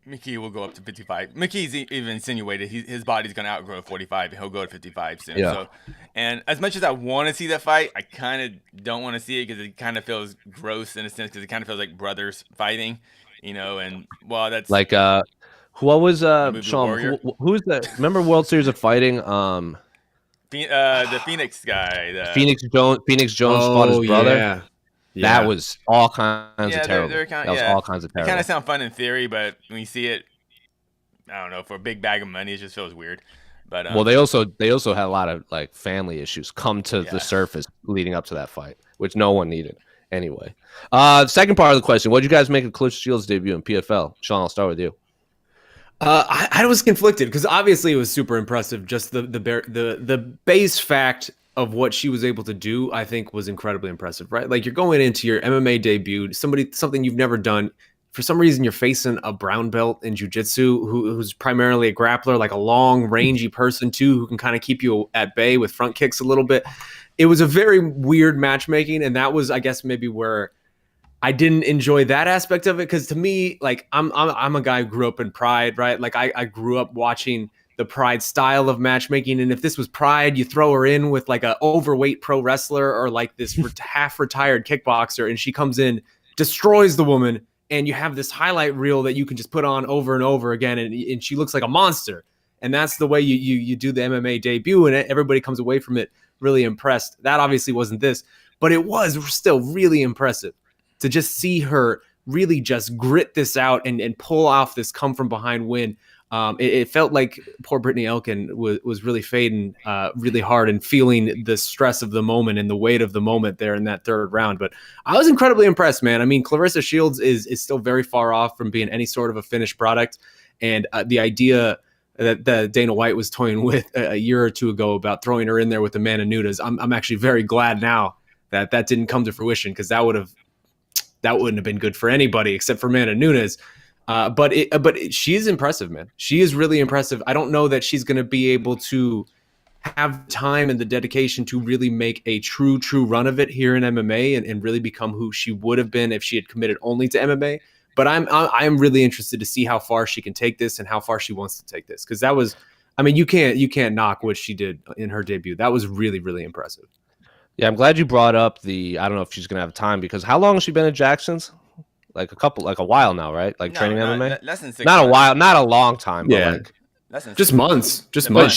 McKee will go up to 55. McKee's even insinuated his body's going to outgrow 45, and he'll go to 55 soon. Yeah. So, and as much as I want to see that fight, I kind of don't want to see it, because it kind of feels gross in a sense, because it kind of feels like brothers fighting, and well, that's like what was Sean? Who's that? Remember World Series of Fighting? The Phoenix guy. Phoenix Jones fought his brother. Yeah. That was all kinds of terrible. That was all kinds of terrible. It kind of sound fun in theory, but when you see it, I don't know, for a big bag of money, it just feels weird. But well, they also had a lot of like family issues come to the surface leading up to that fight, which no one needed. Anyway, second part of the question: what did you guys make of Claressa Shields' debut in PFL? Sean, I'll start with you. I was conflicted, because obviously it was super impressive. Just the base fact of what she was able to do, I think, was incredibly impressive, right? Like, you're going into your MMA debut, something you've never done. For some reason, you're facing a brown belt in jiu-jitsu who's primarily a grappler, like a long, rangy person too, who can kind of keep you at bay with front kicks a little bit. It was a very weird matchmaking, and that was, I guess, maybe where I didn't enjoy that aspect of it, because to me, like, I'm a guy who grew up in Pride, right? Like, I grew up watching the Pride style of matchmaking, and if this was Pride, you throw her in with like a overweight pro wrestler or like this half retired kickboxer, and she comes in, destroys the woman, and you have this highlight reel that you can just put on over and over again, and she looks like a monster. And that's the way you do the MMA debut, and everybody comes away from it really impressed. That obviously wasn't this, but it was still really impressive to just see her really just grit this out and pull off this come from behind win. It felt like poor Brittany Elkin was really fading really hard and feeling the stress of the moment and the weight of the moment there in that third round. But I was incredibly impressed, man. I mean, Claressa Shields is still very far off from being any sort of a finished product. And the idea that Dana White was toying with a year or two ago about throwing her in there with Amanda Nunes, I'm actually very glad now that didn't come to fruition, because that wouldn't have been good for anybody except for Amanda Nunes. But she is impressive, man. She is really impressive. I don't know that she's going to be able to have time and the dedication to really make a true run of it here in MMA and really become who she would have been if she had committed only to MMA. But I'm really interested to see how far she can take this and how far she wants to take this, because that was I mean, you can't knock what she did in her debut. That was really, really impressive. Yeah, I'm glad you brought up I don't know if she's gonna have time, because how long has she been at Jackson's? Like a while now, right? Like training MMA. Less than 6 Not months. a while, not a long time, but Yeah. like Less than Just 6 months. Just But months.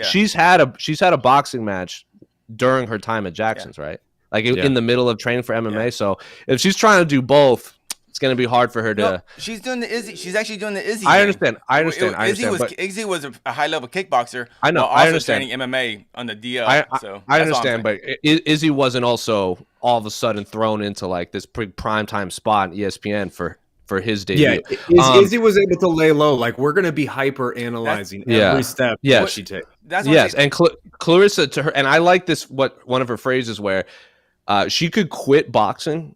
she's had a boxing match during her time at Jackson's, right? Like in the middle of training for MMA. Yeah. So if she's trying to do both, it's going to be hard for her to. No, she's doing the Izzy. She's actually doing the Izzy. I thing. understand. Izzy was a high level kickboxer. I know. While also I understand. training MMA on the DL. I understand, but Izzy wasn't also all of a sudden thrown into like this prime time spot on ESPN for his debut. Yeah, Izzy was able to lay low. Like, we're going to be hyper analyzing every step that she takes. And Claressa, to her, and I like this. What one of her phrases where she could quit boxing.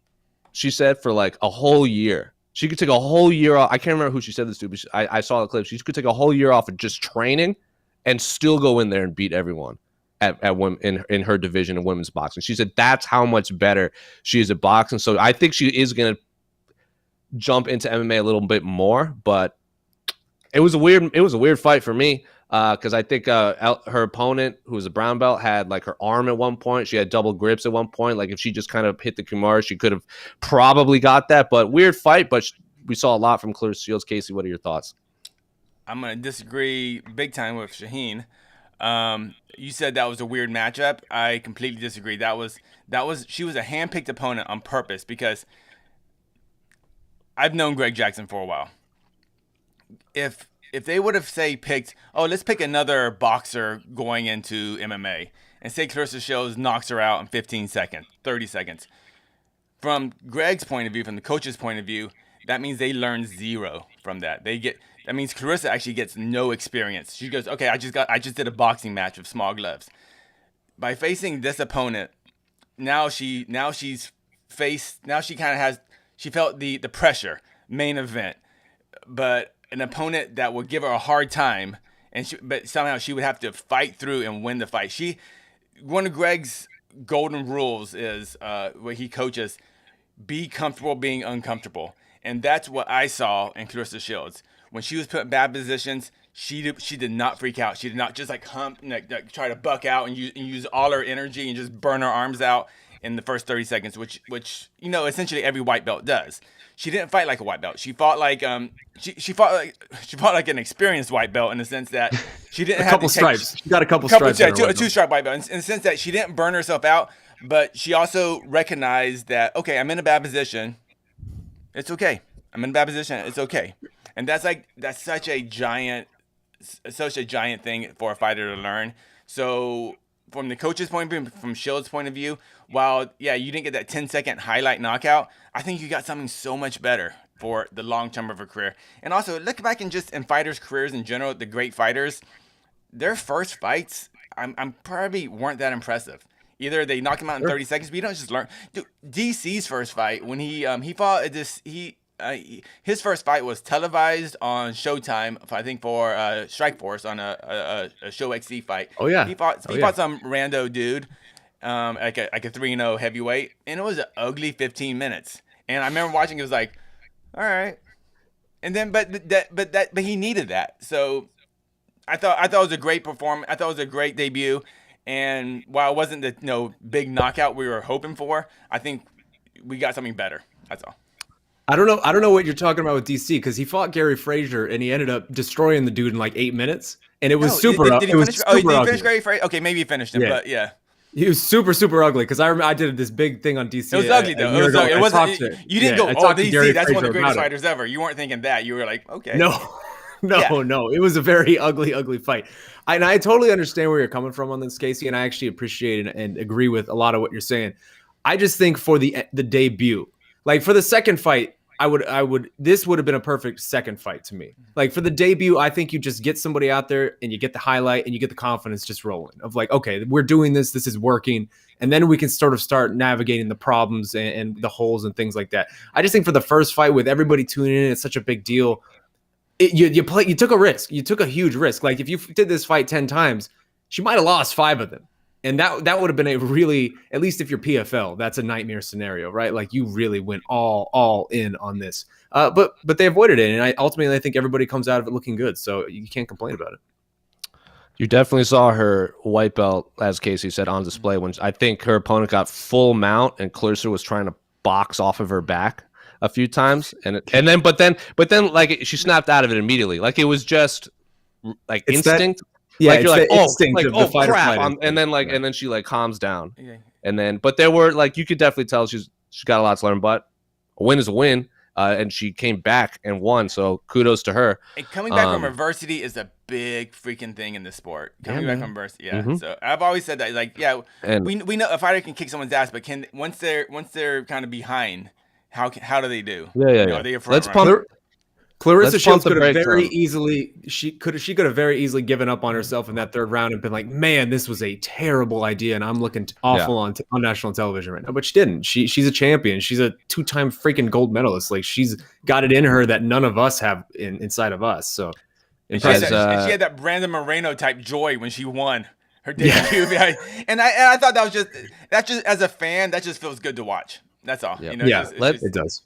She said for like a whole year. She could take a whole year off. I can't remember who she said this to, but I saw the clip. She could take a whole year off of just training and still go in there and beat everyone in her division of women's boxing. She said that's how much better she is at boxing. So I think she is going to jump into MMA a little bit more, but it was a weird fight for me. Because I think her opponent, who was a brown belt, had like her arm at one point. She had double grips at one point. Like if she just kind of hit the Kimura, she could have probably got that. But weird fight. But we saw a lot from Claressa Shields. Casey, what are your thoughts? I'm gonna disagree big time with Shaheen. You said that was a weird matchup. I completely disagree. She was a handpicked opponent on purpose, because I've known Greg Jackson for a while. If they would have, say, picked, let's pick another boxer going into MMA, and say Claressa Shields knocks her out in 15 seconds, 30 seconds. From Greg's point of view, from the coach's point of view, that means they learn zero from that. That means Claressa actually gets no experience. She goes, okay, I just did a boxing match with small gloves. By facing this opponent, she felt the pressure, main event, but an opponent that would give her a hard time, but somehow she would have to fight through and win the fight. One of Greg's golden rules is where he coaches, be comfortable being uncomfortable, and that's what I saw in Claressa Shields. When she was put in bad positions, she did not freak out. She did not just like hump and like try to buck out and use all her energy and just burn her arms out in the first 30 seconds, which essentially every white belt does. She didn't fight like a white belt. She fought like she fought like an experienced white belt, in the sense that she didn't have a couple stripes. She got a couple stripes. Yeah, a 2-stripe white belt, in the sense that she didn't burn herself out, but she also recognized that, okay, I'm in a bad position. It's okay. I'm in a bad position. It's okay. And that's such a giant thing for a fighter to learn. So from the coach's point of view, from Shields' point of view, while, you didn't get that 10-second highlight knockout, I think you got something so much better for the long term of her career. And also, look back in fighters' careers in general, the great fighters, their first fights, I'm probably weren't that impressive. Either they knock him out in 30 seconds, but you don't just learn. Dude, DC's first fight, when he fought his first fight was televised on Showtime, I think, for Strikeforce on a Show XC fight. Oh yeah, he fought some rando dude, like a 3-0 heavyweight, and it was an ugly 15 minutes. And I remember watching, it was like, all right, and then but he needed that. So I thought it was a great performance. I thought it was a great debut. And while it wasn't the big knockout we were hoping for, I think we got something better. That's all. I don't know what you're talking about with DC, because he fought Gary Frazier and he ended up destroying the dude in like 8 minutes, and it was Did he finish Gary Frazier? Okay, maybe he finished him, but yeah. He was super, super ugly, because I remember I did this big thing on DC. It was ugly, though. It was ugly. It wasn't. You didn't go, DC, that's one of the greatest fighters ever. You weren't thinking that. You were like, okay. No. It was a very ugly, ugly fight. And I totally understand where you're coming from on this, Casey, and I actually appreciate and agree with a lot of what you're saying. I just think for the debut, like for the second fight, this would have been a perfect second fight to me. Like for the debut, I think you just get somebody out there and you get the highlight and you get the confidence just rolling of like, okay, we're doing this is working. And then we can sort of start navigating the problems and the holes and things like that. I just think for the first fight, with everybody tuning in, it's such a big deal. You took a risk. You took a huge risk. Like if you did this fight 10 times, she might have lost 5 of them. And that would have been a really, at least if you're PFL, that's a nightmare scenario, right? Like you really went all in on this. But they avoided it. And I think everybody comes out of it looking good. So you can't complain about it. You definitely saw her white belt, as Casey said, on display when I think her opponent got full mount and Claressa was trying to box off of her back a few times, but then like she snapped out of it immediately. Like it was just like It's instinct. Yeah, like you're like, instinct of the fight or crap, flight and then and then she like calms down, but there were like you could definitely tell she's got a lot to learn, but a win is a win. And she came back and won, so kudos to her. And coming back from adversity is a big freaking thing in the sport. Coming back from adversity, So I've always said that, like, we know a fighter can kick someone's ass, but once they're kind of behind, how do they do? Yeah. Let's pump. Claressa Shields could have very easily given up on herself in that third round and been like, man, this was a terrible idea and I'm looking awful on national television right now. But she didn't. She's a champion. She's a 2-time freaking gold medalist. Like she's got it in her that none of us have inside of us. So she had that Brandon Moreno type joy when she won her debut. And I thought that just as a fan, that just feels good to watch. That's all. It does.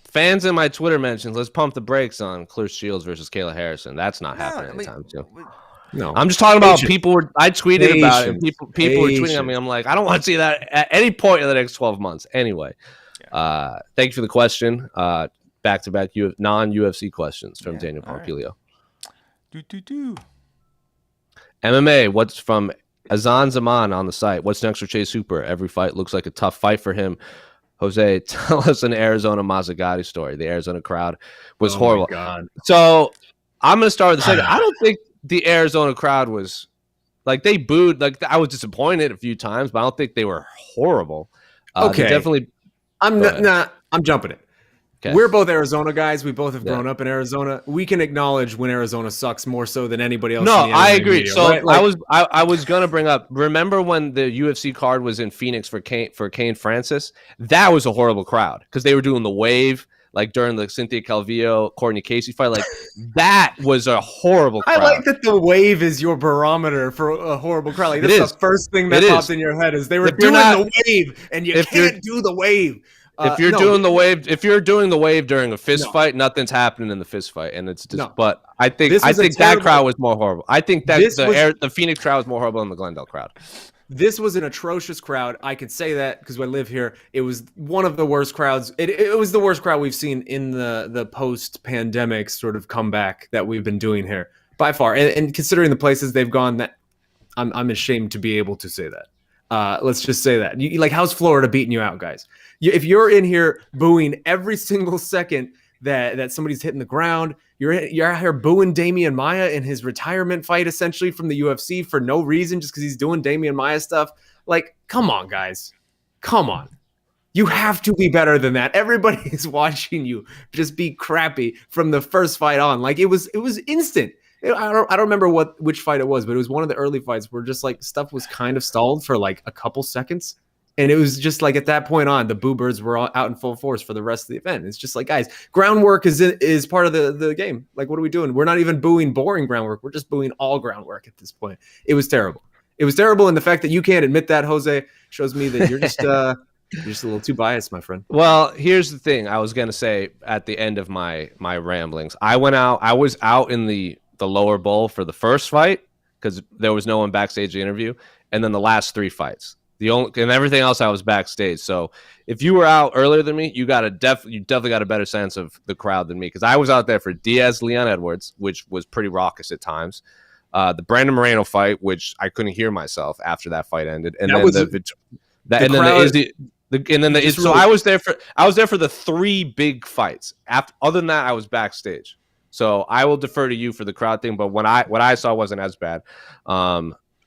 Fans in my Twitter mentions, let's pump the brakes on Claressa Shields versus Kayla Harrison. That's not happening anytime soon. No, I'm just talking about people. I tweeted about it, and people were tweeting at me. I'm like, I don't want to see that at any point in the next 12 months. Anyway, thank you for the question. Back to back non-UFC questions from Daniel Pompilio. MMA. What's from Azan Zaman on the site? What's next for Chase Hooper? Every fight looks like a tough fight for him. Jose, tell us an Arizona Mazzagatti story. The Arizona crowd was horrible. My God. So I'm going to start with the second. I don't think the Arizona crowd was like they booed. Like I was disappointed a few times, but I don't think they were horrible. Okay, definitely. I'm jumping it. Okay. We're both Arizona guys. We both have grown up in Arizona. We can acknowledge when Arizona sucks more so than anybody else. No, in the I agree. media, So right? I was gonna bring up. Remember when the UFC card was in Phoenix for Kane Francis? That was a horrible crowd because they were doing the wave like during the Cynthia Calvillo Courtney Casey fight. Like that was a horrible crowd. I like that the wave is your barometer for a horrible crowd. Like, that's the first thing that pops in your head is they were doing the wave, and you can't do the wave. If you're doing the wave during a fist fight, nothing's happening in the fist fight, and it's just. But I think that crowd was more horrible. I think that the Phoenix crowd was more horrible than the Glendale crowd. This was an atrocious crowd. I could say that because I live here. It was one of the worst crowds. It was the worst crowd we've seen in the post-pandemic sort of comeback that we've been doing here by far. And considering the places they've gone, that I'm ashamed to be able to say that. Let's just say that. How's Florida beating you out, guys? If you're in here booing every single second that somebody's hitting the ground, you're out here booing Damian Maia in his retirement fight, essentially from the UFC for no reason, just because he's doing Damian Maia stuff. Like, come on, guys, come on. You have to be better than that. Everybody is watching you just be crappy from the first fight on. Like it was instant. I don't remember which fight it was, but it was one of the early fights where just like stuff was kind of stalled for like a couple seconds. And it was just like at that point on, the boo birds were all out in full force for the rest of the event. It's just like, guys, groundwork is part of the game. Like, what are we doing? We're not even booing boring groundwork. We're just booing all groundwork at this point. It was terrible. It was terrible. And the fact that you can't admit that, Jose, shows me that you're just you're just a little too biased, my friend. Well, here's the thing. I was going to say at the end of my ramblings, I was out in the lower bowl for the first fight because there was no one backstage to interview. And then the last three fights. And everything else I was backstage. So if you were out earlier than me, you definitely got a better sense of the crowd than me because I was out there for Diaz Leon Edwards, which was pretty raucous at times. The Brandon Moreno fight, which I couldn't hear myself after that fight ended, and I was there for the three big fights. Other than that, I was backstage. So I will defer to you for the crowd thing, but what I saw wasn't as bad.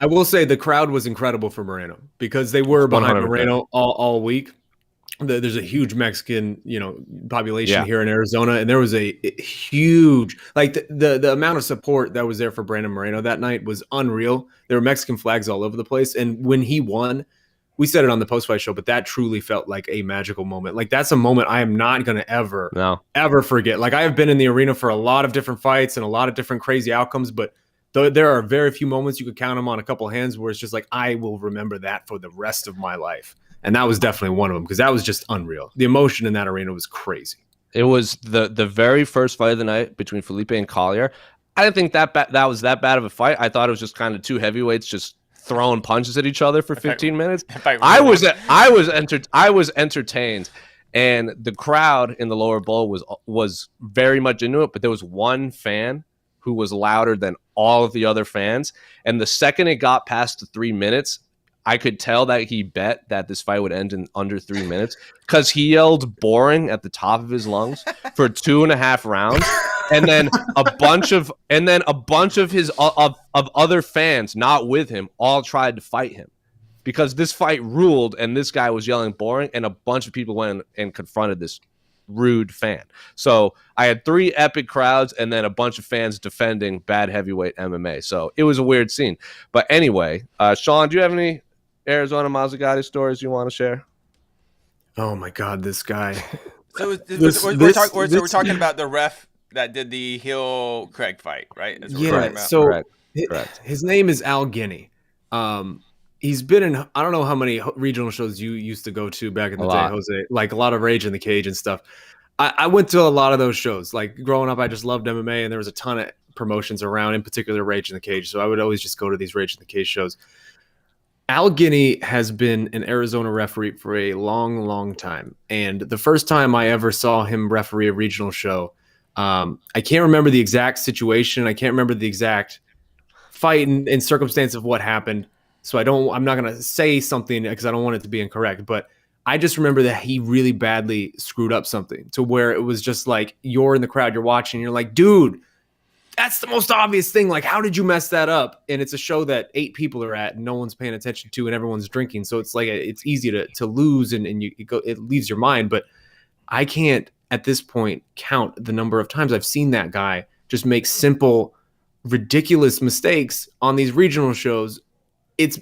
I will say the crowd was incredible for Moreno because they were behind 100%. Moreno all week. There's a huge Mexican, population here in Arizona, and there was a huge, like the amount of support that was there for Brandon Moreno that night was unreal. There were Mexican flags all over the place, and when he won, we said it on the post-fight show, but that truly felt like a magical moment. Like that's a moment I am not going to ever forget. Like I have been in the arena for a lot of different fights and a lot of different crazy outcomes, but there are very few moments, you could count them on a couple hands, where it's just like, I will remember that for the rest of my life. And that was definitely one of them because that was just unreal. The emotion in that arena was crazy. It was the very first fight of the night between Felipe and Collier. I didn't think that was that bad of a fight. I thought it was just kind of two heavyweights just throwing punches at each other for 15 minutes. I was entertained, and the crowd in the lower bowl was very much into it. But there was one fan who was louder than all of the other fans, and the second it got past the 3 minutes, I could tell that he bet that this fight would end in under 3 minutes because he yelled "boring" at the top of his lungs for 2.5 rounds. And then a bunch of his other fans not with him all tried to fight him because this fight ruled and this guy was yelling "boring" and a bunch of people went and confronted this rude fan. So I had 3 epic crowds and then a bunch of fans defending bad heavyweight MMA. So it was a weird scene. But anyway, Shaun, do you have any Arizona Mazzagatti stories you want to share? Oh my God, this guy. So we're talking about the ref that did the Hill Craig fight, right? Yeah. So correct. His name is Al Guinea. He's been in, I don't know how many regional shows you used to go to back in the day, Jose, like a lot of Rage in the Cage and stuff. I went to a lot of those shows. Like growing up, I just loved MMA, and there was a ton of promotions around, in particular Rage in the Cage. So I would always just go to these Rage in the Cage shows. Al Guinea has been an Arizona referee for a long, long time. And the first time I ever saw him referee a regional show, I can't remember the exact situation. I can't remember the exact fight and circumstance of what happened. So I'm not going to say something because I don't want it to be incorrect, but I just remember that he really badly screwed up something to where it was just like, you're in the crowd, you're watching, you're like, dude, that's the most obvious thing. Like, how did you mess that up? And it's a show that 8 people are at and no one's paying attention to and everyone's drinking. So it's like, it's easy to lose and it leaves your mind. But I can't at this point count the number of times I've seen that guy just make simple, ridiculous mistakes on these regional shows. It's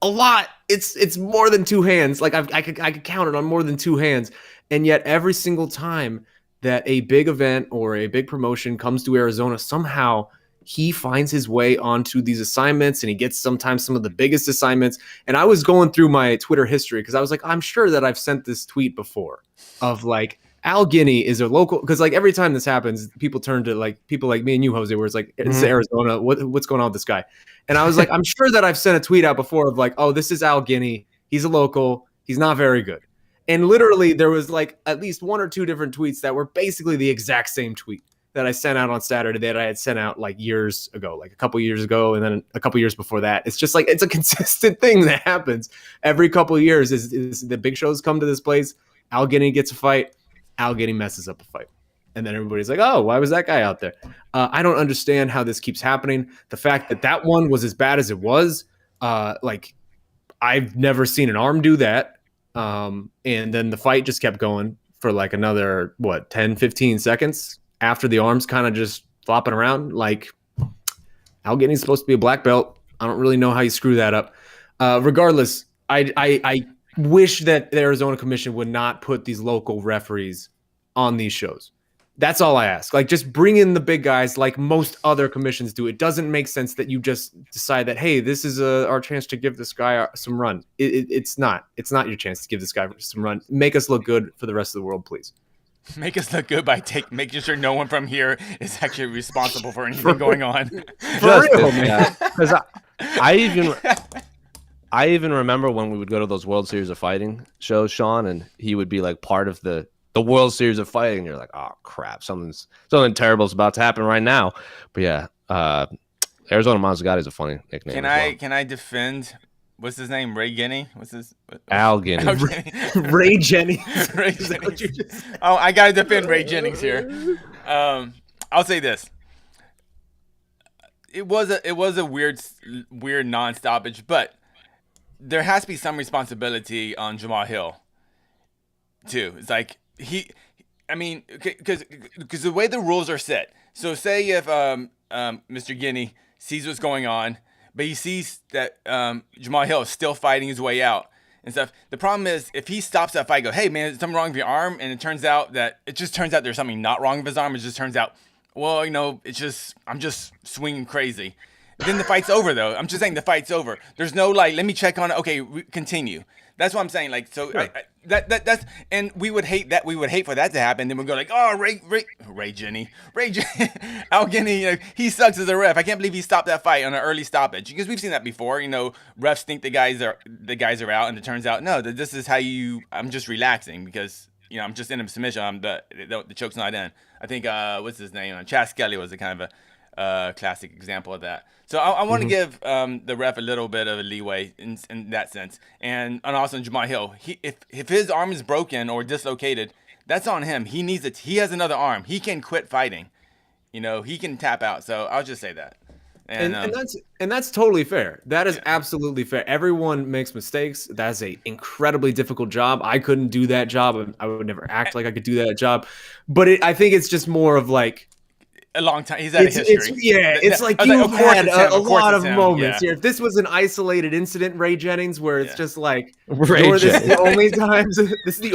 a lot. It's more than 2 hands. Like I could count it on more than 2 hands. And yet every single time that a big event or a big promotion comes to Arizona, somehow he finds his way onto these assignments and he gets sometimes some of the biggest assignments. And I was going through my Twitter history because I was like, I'm sure that I've sent this tweet before of like, Al Guinea is a local, because like every time this happens, people turn to like people like me and you, Jose, where it's like, it's Arizona. What's going on with this guy? And I was like, I'm sure that I've sent a tweet out before of like, oh, this is Al Guinea. He's a local. He's not very good. And literally there was like at least 1 or 2 different tweets that were basically the exact same tweet that I sent out on Saturday that I had sent out like years ago, like a couple years ago. And then a couple years before that. It's just like, it's a consistent thing that happens every couple of years is the big shows come to this place. Al Guinea gets a fight. Al Guinea messes up a fight. And then everybody's like, oh, why was that guy out there? I don't understand how this keeps happening. The fact that one was as bad as it was, like I've never seen an arm do that. And then the fight just kept going for like another, 10, 15 seconds after the arms kind of just flopping around. Like Al Guinea's supposed to be a black belt. I don't really know how you screw that up. Regardless, I wish that the Arizona Commission would not put these local referees on these shows. That's all I ask. Like, just bring in the big guys like most other commissions do. It doesn't make sense that you just decide that, hey, this is our chance to give this guy some run. It's not. It's not your chance to give this guy some run. Make us look good for the rest of the world, please. Make us look good by making sure no one from here is actually responsible for anything going on. For real, man. Because I even remember when we would go to those World Series of Fighting shows, Shaun, and he would be like part of the World Series of Fighting. And you're like, oh crap, something terrible is about to happen right now. But yeah, Arizona Mazzagatti is a funny nickname. Can I defend? What's his name? Ray Guinea? Al Guinea. Ray Jennings. Ray Jennings. Oh, I gotta defend Ray Jennings here. I'll say this. It was a weird non-stoppage, but there has to be some responsibility on Jamal Hill too. It's like because the way the rules are set. So say if Mr. Guinea sees what's going on, but he sees that Jamal Hill is still fighting his way out and stuff. The problem is if he stops that fight, go, hey man, is something wrong with your arm? And it turns out there's something not wrong with his arm. It just turns out, well, I'm just swinging crazy. Then the fight's over though. I'm just saying the fight's over. There's no like, let me check on it. Okay, continue. That's what I'm saying. Like, so Right. that's and we would hate that. We would hate for that to happen. Then we'd go like, oh, Ray Jenny, Al Guinea, he sucks as a ref. I can't believe he stopped that fight on an early stoppage, because we've seen that before. Refs think the guys are out, and it turns out no, that this is how I'm just relaxing because I'm just in a submission. The choke's not in. I think what's his name? Chas Kelly was a kind of a classic example of that. So I want to give the ref a little bit of a leeway in that sense. And also Jamahal Hill, if his arm is broken or dislocated, that's on him. He has another arm. He can quit fighting. He can tap out. So I'll just say that. And that's totally fair. That is absolutely fair. Everyone makes mistakes. That's an incredibly difficult job. I couldn't do that job. I would never act like I could do that job. But I think it's just more of like, a long time. He's had a history. It's like you've had a lot of moments here. If this was an isolated incident, Ray Jennings, where it's just like, this is the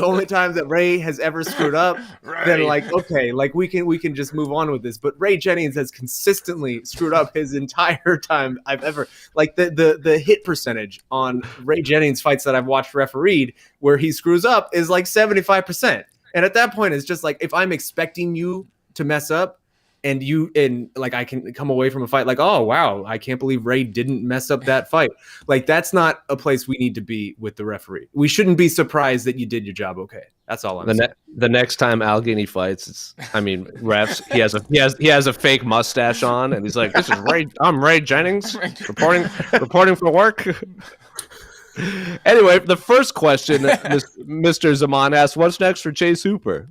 only time that Ray has ever screwed up, then like, okay, like we can just move on with this. But Ray Jennings has consistently screwed up his entire time I've ever, like the hit percentage on Ray Jennings fights that I've watched refereed where he screws up is like 75%. And at that point, it's just like, if I'm expecting you to mess up, and like I can come away from a fight like, oh wow, I can't believe Ray didn't mess up that fight. Like, that's not a place we need to be with the referee. We shouldn't be surprised that you did your job okay. That's all I'm saying. The next time Al Guinea fights, refs, he has a fake mustache on, and he's like, "This is Ray. I'm Ray Jennings reporting for work." Anyway, the first question, Mr. Zaman asked, "What's next for Chase Hooper?"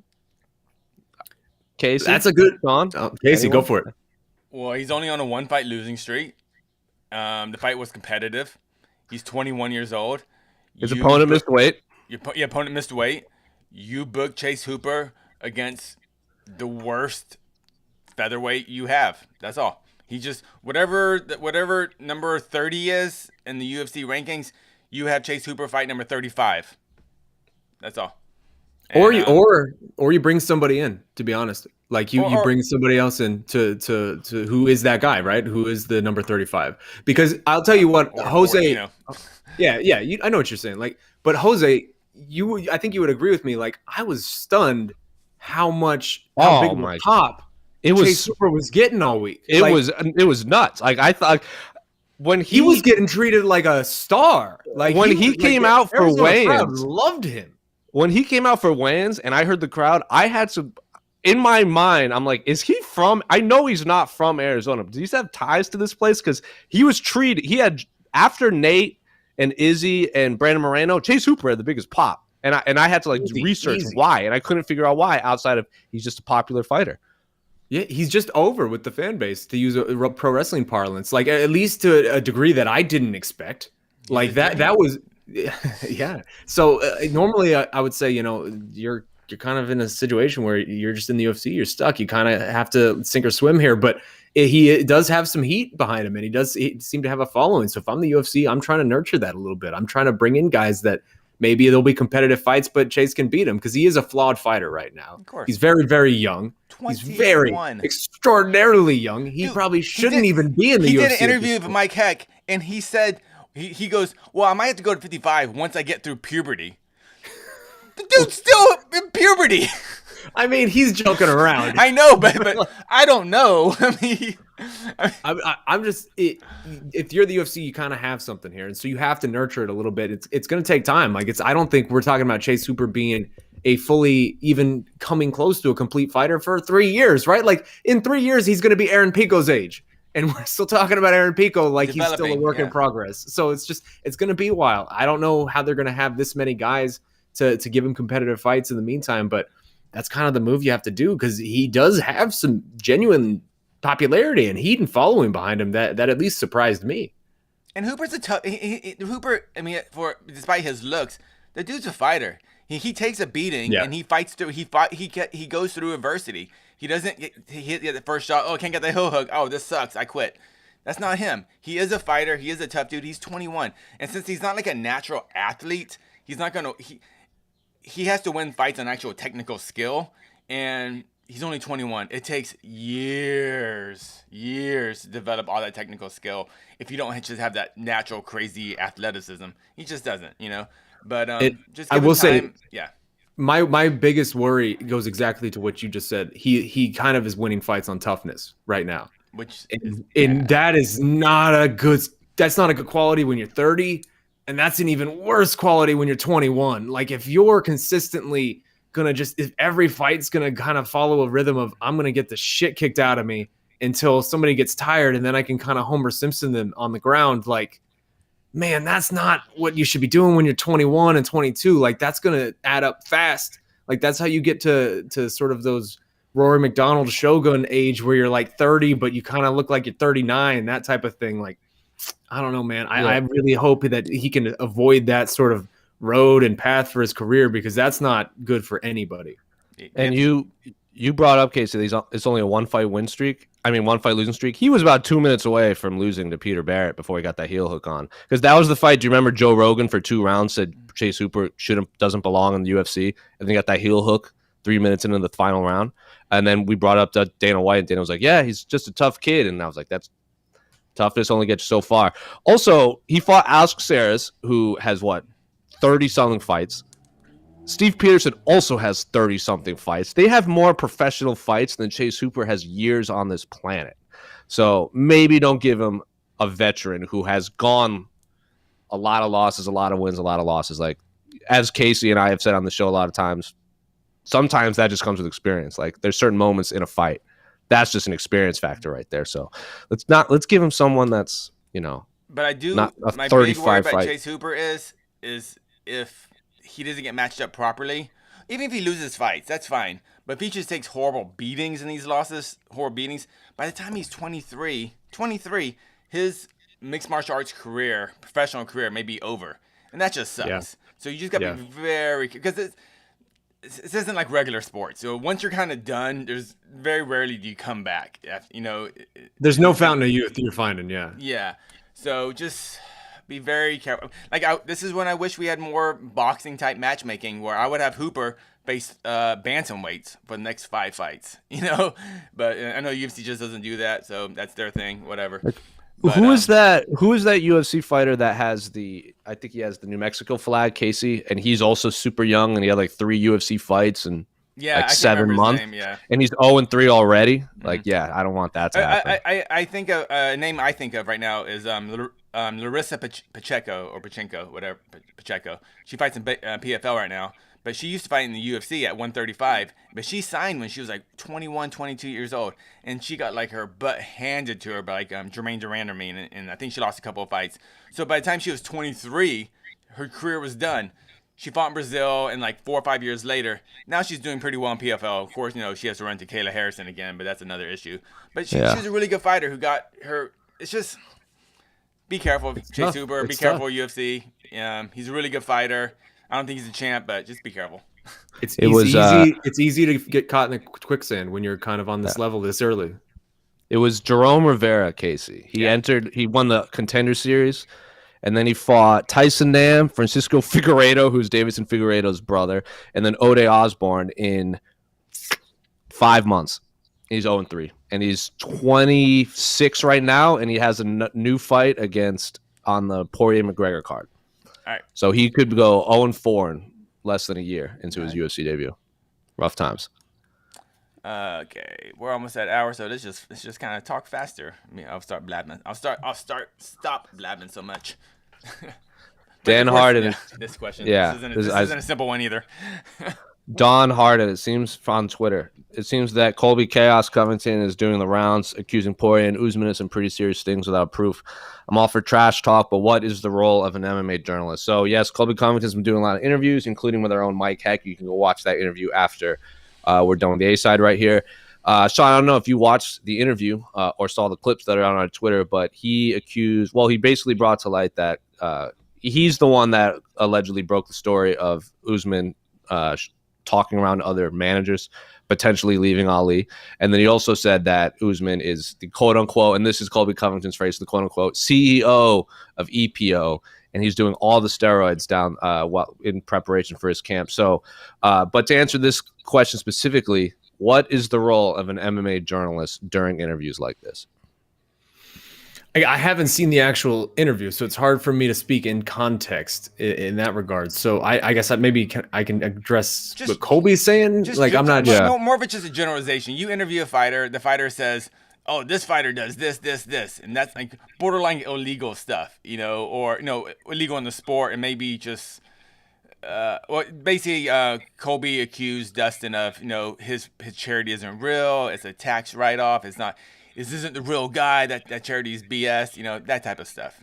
Casey, that's a good on. Casey, go for it. Well, he's only on a 1-fight losing streak. The fight was competitive. He's 21 years old. His opponent missed weight. Your opponent missed weight. You booked Chase Hooper against the worst featherweight you have. That's all. He just whatever number 30 is in the UFC rankings, you have Chase Hooper fight number 35. That's all. And, or you bring somebody in, to be honest. Like you bring somebody else in to who is that guy, right? Who is the number 35? Because I'll tell you what, Jose. I know what you're saying. Like, but Jose, I think you would agree with me. Like, I was stunned how big of a pop Chase Hooper was getting all week. It was nuts. Like, I thought when he was getting treated like a star. Like, when he came out for weigh-ins, loved him. When he came out for weigh-ins and I heard the crowd, I had to, in my mind, I'm like, is he from, I know he's not from Arizona, but does he have ties to this place? Because he was treated, after Nate and Izzy and Brandon Moreno, Chase Hooper had the biggest pop. And I had to research why, and I couldn't figure out why outside of he's just a popular fighter. Yeah, he's just over with the fan base, to use a pro wrestling parlance, like at least to a degree that I didn't expect. Like that was... Yeah. So normally I would say, you're kind of in a situation where you're just in the UFC, you're stuck. You kind of have to sink or swim here, but he does have some heat behind him, and he seem to have a following. So if I'm the UFC, I'm trying to nurture that a little bit. I'm trying to bring in guys that maybe there'll be competitive fights, but Chase can beat him because he is a flawed fighter right now. Of course. He's very, very young. 21. He's very extraordinarily young. He probably shouldn't even be in the UFC. He did an interview with Mike Heck, and he said, He goes, well, I might have to go to 55 once I get through puberty. The dude's still in puberty. I mean, he's joking around. I know, but I don't know. I'm just, if you're the UFC, you kind of have something here, and so you have to nurture it a little bit. It's going to take time. Like, I don't think we're talking about Chase Hooper being a fully, even coming close to a complete fighter for 3 years, right? Like, in 3 years, he's going to be Aaron Pico's age. And we're still talking about Aaron Pico like he's still a work in progress. So it's going to be a while. I don't know how they're going to have this many guys to give him competitive fights in the meantime, but that's kind of the move you have to do because he does have some genuine popularity and heat and following behind him that at least surprised me. And Hooper's a tough Hooper. I mean, despite his looks, the dude's a fighter. He takes a beating and he fights through. He goes through adversity. He doesn't hit the first shot. Oh, can't get the heel hook. Oh, this sucks. I quit. That's not him. He is a fighter. He is a tough dude. He's 21. And since he's not like a natural athlete, he's not going to... He has to win fights on actual technical skill. And he's only 21. It takes years to develop all that technical skill if you don't just have that natural, crazy athleticism. He just doesn't, But just I give will him time. say, Yeah. my biggest worry goes exactly to what you just said. He kind of is winning fights on toughness right now, Which and that's not a good quality when you're 30, and that's an even worse quality when you're 21. Like if you're consistently gonna if every fight's gonna kind of follow a rhythm of I'm gonna get the shit kicked out of me until somebody gets tired, and then I can kind of Homer Simpson them on the ground, like, man, that's not what you should be doing when you're 21 and 22. Like that's going to add up fast. Like that's how you get to sort of those Rory McDonald Shogun age where you're like 30, but you kind of look like you're 39, that type of thing. Like, I don't know, man. I really hope that he can avoid that sort of road and path for his career, because that's not good for anybody. And you brought up, Casey, it's only a one fight losing streak. He was about 2 minutes away from losing to Peter Barrett before he got that heel hook on. Because that was the fight. Do you remember Joe Rogan for 2 rounds said Chase Hooper doesn't belong in the UFC, and then got that heel hook 3 minutes into the final round. And then we brought up to Dana White, and Dana was like, "Yeah, he's just a tough kid." And I was like, "That's toughness only gets you so far." Also, he fought Alex Caceres, who has 30-something fights. Steve Peterson also has 30-something fights. They have more professional fights than Chase Hooper has years on this planet. So maybe don't give him a veteran who has gone a lot of losses, a lot of wins, a lot of losses. Like, as Casey and I have said on the show a lot of times, sometimes that just comes with experience. Like, there's certain moments in a fight. That's just an experience factor right there. So let's give him someone that's, But I do, not a my 35 big worry about fight. Chase Hooper is if he doesn't get matched up properly, even if he loses fights, that's fine. But if he just takes horrible beatings in these losses, by the time he's 23, his mixed martial arts career, professional career may be over. And that just sucks. Yeah. So you just got to be very, because this isn't like regular sports. So once you're kind of done, there's very rarely do you come back. There's no fountain of youth you're finding, Yeah. So just be very careful. Like, this is when I wish we had more boxing type matchmaking, where I would have Hooper face bantamweights for the next 5 fights. But I know UFC just doesn't do that, so that's their thing. Whatever. Who is that UFC fighter that has I think he has the New Mexico flag, Casey, and he's also super young, and he had like 3 UFC fights and I 7 months, name, and he's 0-3 already. Like, I don't want that to happen. I think of a name I think of right now is Larissa Pacheco, whatever, Pacheco. She fights in PFL right now, but she used to fight in the UFC at 135. But she signed when she was like 21, 22 years old, and she got like her butt handed to her by like Jermaine Durand and I think she lost a couple of fights. So by the time she was 23, her career was done. She fought in Brazil, and like 4 or 5 years later, now she's doing pretty well in PFL. Of course, she has to run to Kayla Harrison again, but that's another issue. But she's a really good fighter who got her. It's just, be careful, Chase Hooper. Be careful, UFC. He's a really good fighter. I don't think he's a champ, but just be careful. It's easy to get caught in the quicksand when you're kind of on this level this early. It was Jerome Rivera, Casey. He won the Contender Series, and then he fought Tyson Nam, Francisco Figueiredo, who's Deiveson Figueiredo's brother, and then Ode Osborne in 5 months. He's 0-3, and he's 26 right now, and he has a new fight on the Poirier-McGregor card. All right. So he could go 0-4 in less than a year into his UFC debut. Rough times. Okay, we're almost at an hour, so let's just kind of talk faster. I'll start blabbing. Stop blabbing so much. Dan Harden. This question. Yeah, this isn't a simple one either. Don Harden, it seems on Twitter, it seems that Colby Chaos Covington is doing the rounds, accusing Poirier and Usman of some pretty serious things without proof. I'm all for trash talk, but what is the role of an MMA journalist? So, yes, Colby Covington's been doing a lot of interviews, including with our own Mike Heck. You can go watch that interview after we're done with the A-side right here. Shaun, I don't know if you watched the interview or saw the clips that are on our Twitter, but he basically brought to light that he's the one that allegedly broke the story of Usman talking around other managers, potentially leaving Ali. And then he also said that Usman is the quote-unquote, and this is Colby Covington's phrase, the quote-unquote CEO of EPO, and he's doing all the steroids down in preparation for his camp. So, but to answer this question specifically, what is the role of an MMA journalist during interviews like this? I haven't seen the actual interview, so it's hard for me to speak in context in that regard. So I guess I can address what Colby's saying. I'm not. Yeah. More of it's just a generalization. You interview a fighter, the fighter says, "Oh, this fighter does this, this, this," and that's like borderline illegal stuff, or illegal in the sport, and maybe just. Basically, Colby accused Dustin of, his charity isn't real. It's a tax write-off. It's not. This isn't the real guy. That charity is BS. That type of stuff.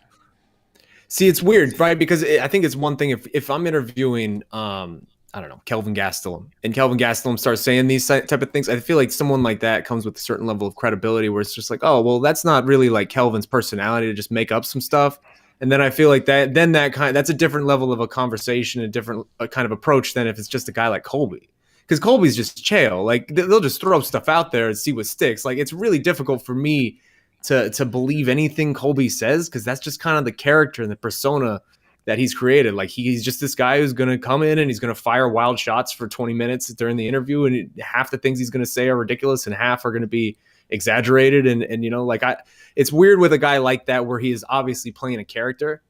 See, it's weird, right? Because I think it's one thing if I'm interviewing, I don't know, Kelvin Gastelum, and Kelvin Gastelum starts saying these type of things, I feel like someone like that comes with a certain level of credibility where it's just like, oh, well, that's not really like Kelvin's personality to just make up some stuff. And then I feel like that's a different level of a conversation, a different kind of approach than if it's just a guy like Colby. Because Colby's just chill. Like, they'll just throw stuff out there and see what sticks. Like, it's really difficult for me to believe anything Colby says, because that's just kind of the character and the persona that he's created. Like, he's just this guy who's going to come in and he's going to fire wild shots for 20 minutes during the interview, and half the things he's going to say are ridiculous and half are going to be exaggerated. And it's weird with a guy like that where he is obviously playing a character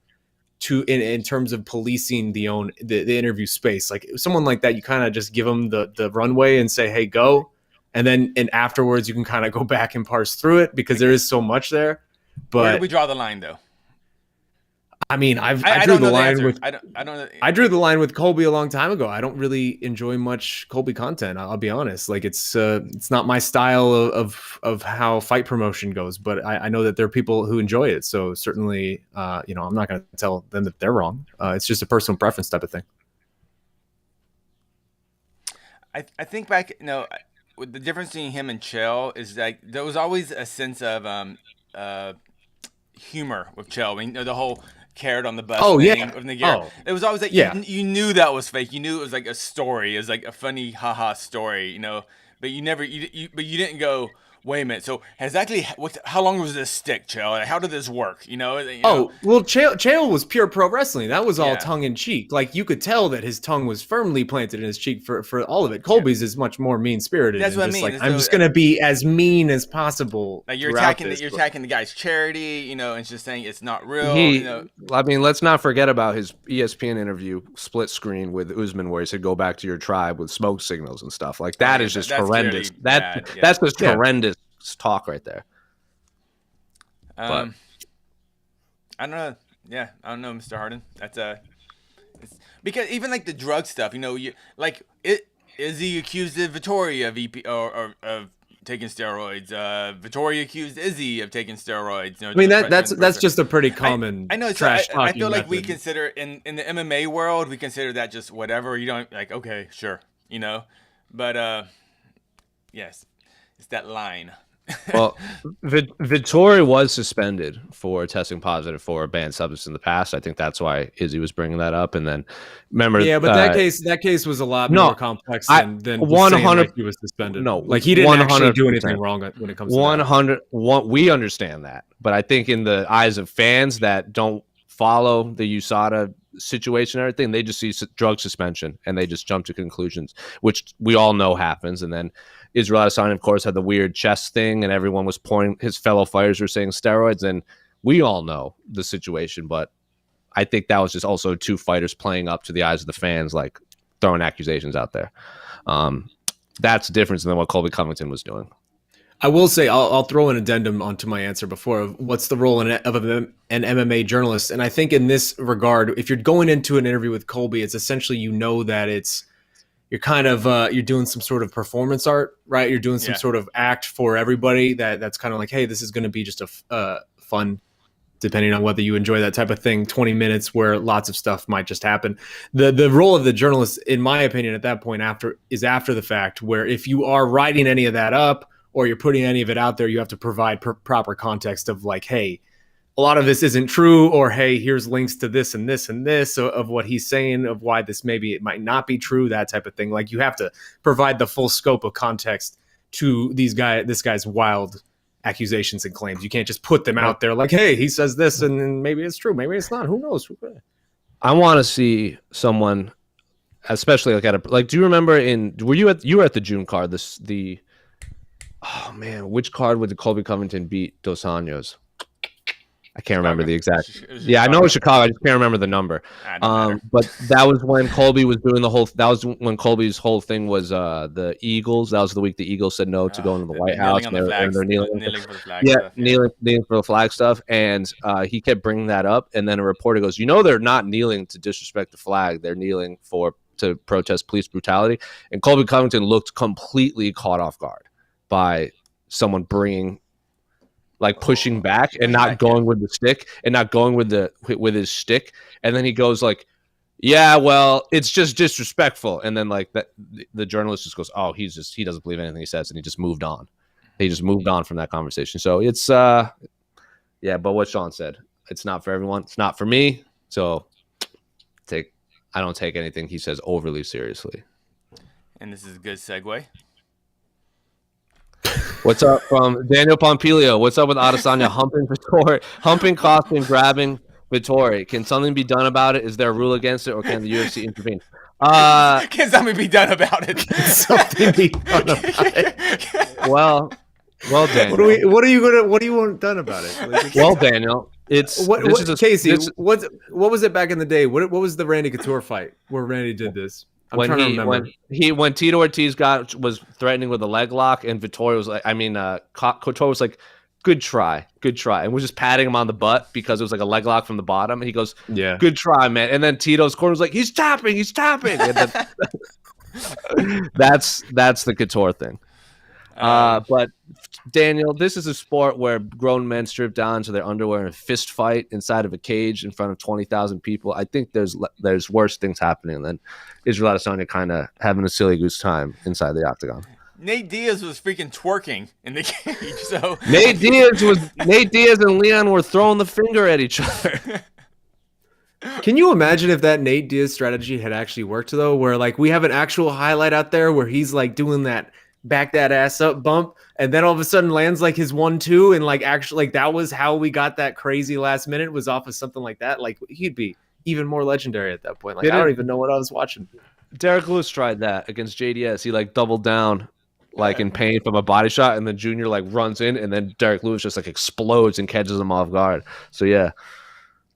in terms of policing the interview space. Like, someone like that, you kind of just give them the runway and say, hey, go. And afterwards you can kind of go back and parse through it, because there is so much there. But where do we draw the line, though? I mean, I drew the line with I drew the line with Colby a long time ago. I don't really enjoy much Colby content. I'll be honest. Like, it's not my style of how fight promotion goes. But I know that there are people who enjoy it. So certainly, I'm not going to tell them that they're wrong. It's just a personal preference type of thing. I think back, with the difference between him and Chael is like there was always a sense of humor with Chael. I mean, the whole carrot on the bus thing. It was always like you knew that was fake. You knew it was like a story. It was like a funny haha story, but you never but you didn't go, wait a minute, so how long was this stick, Chael? Like, how did this work? Well, Chael was pure pro wrestling. That was all tongue in cheek. Like, you could tell that his tongue was firmly planted in his cheek for all of it. Colby's is much more mean spirited. That's what I mean. Like, I'm just gonna be as mean as possible. Like, you're attacking the guy's charity, and it's just saying it's not real. I mean, let's not forget about his ESPN interview split screen with Usman, where he said, "Go back to your tribe," with smoke signals and stuff. Like, that is just horrendous. That's just horrendous talk right there. But I don't know. Yeah, I don't know, Mr. Harden. That's because even like the drug stuff, is he accused of Vettori of taking steroids? Vettori accused Izzy of taking steroids. I mean, that's just a pretty common. I know. Trash I feel like we consider in the MMA world, we consider that just whatever. You don't like. Okay, sure, but yes, it's that line. Well, Vettori was suspended for testing positive for a banned substance in the past. I think that's why Izzy was bringing that up. And then remember, but that case was a lot more complex than 100. He was suspended. No, like, he didn't actually do anything wrong when it comes to 100. We understand that, but I think in the eyes of fans that don't follow the USADA situation and everything, they just see drug suspension and they just jump to conclusions, which we all know happens. And then Israel Adesanya, of course, had the weird chest thing, and everyone was pointing. His fellow fighters were saying steroids, and we all know the situation. But I think that was just also two fighters playing up to the eyes of the fans, like throwing accusations out there. That's different than what Colby Covington was doing. I will say, I'll throw an addendum onto my answer before of what's the role of an MMA journalist. And I think in this regard, if you're going into an interview with Colby, it's essentially, that you're kind of you're doing some sort of performance art, right? You're doing some sort of act for everybody that's kind of like, hey, this is going to be just a fun, depending on whether you enjoy that type of thing, 20 minutes where lots of stuff might just happen. The role of the journalist, in my opinion, at that point is after the fact, where if you are writing any of that up or you're putting any of it out there, you have to provide proper context of like, hey, a lot of this isn't true, or hey, here's links to this and this and this of what he's saying, of why it might not be true, that type of thing. Like, you have to provide the full scope of context to this guy's wild accusations and claims. You can't just put them out there like, hey, he says this and maybe it's true, maybe it's not. Who knows? I want to see someone, especially like do you remember you were at the June card? Which card would Colby Covington beat Dos Anjos? I can't remember the exact. It was Yeah, I know Chicago. it's Chicago. I just can't remember the number. Don't matter. But that was when Colby was doing the whole. That was when Colby's whole thing was the Eagles. That was the week the Eagles said no to going to the White House. Kneeling on the flags. They're Kneeling for the flag yeah, stuff. kneeling for the flag stuff. And he kept bringing that up. And then a reporter goes, they're not kneeling to disrespect the flag. They're kneeling to protest police brutality. And Colby Covington looked completely caught off guard by someone pushing back and not going with the stick and not going with his stick. And then he goes like, yeah, well, it's just disrespectful. And then like that, the journalist just goes, oh, he doesn't believe anything he says. And he just moved on. He just moved on from that conversation. So it's, but what Shaun said, it's not for everyone. It's not for me. So I don't take anything he says overly seriously. And this is a good segue. What's up from Daniel Pompilio? What's up with Adesanya humping Vettori, costing, grabbing Vettori? Can something be done about it? Is there a rule against it, or can the UFC intervene? Can something be done about it? Can something be done about it? Well, Daniel. What do you want done about it? Well, Daniel, Casey. What was it back in the day? What was the Randy Couture fight where Randy did this? I'm trying to remember. When Tito Ortiz was threatening with a leg lock, and Vettori was like, Couture was like, good try, and was just patting him on the butt because it was like a leg lock from the bottom, and he goes, yeah, good try, man. And then Tito's corner was like, he's tapping, and then, that's the Couture thing. But Daniel, this is a sport where grown men strip down to their underwear in a fist fight inside of a cage in front of 20,000 people. I think there's worse things happening than Israel Adesanya kind of having a silly goose time inside the octagon. Nate Diaz was freaking twerking in the cage. So Nate Diaz and Leon were throwing the finger at each other. Can you imagine if that Nate Diaz strategy had actually worked though, where like we have an actual highlight out there where he's like doing that back that ass up bump, and then all of a sudden lands like his 1-2, and like actually like that was how we got that crazy last minute was off of something like that. Like he'd be even more legendary at that point. Like I don't even know what I was watching. Derek Lewis tried that against JDS. He like doubled down like in pain from a body shot, and then Junior like runs in, and then Derek Lewis just like explodes and catches him off guard. So yeah.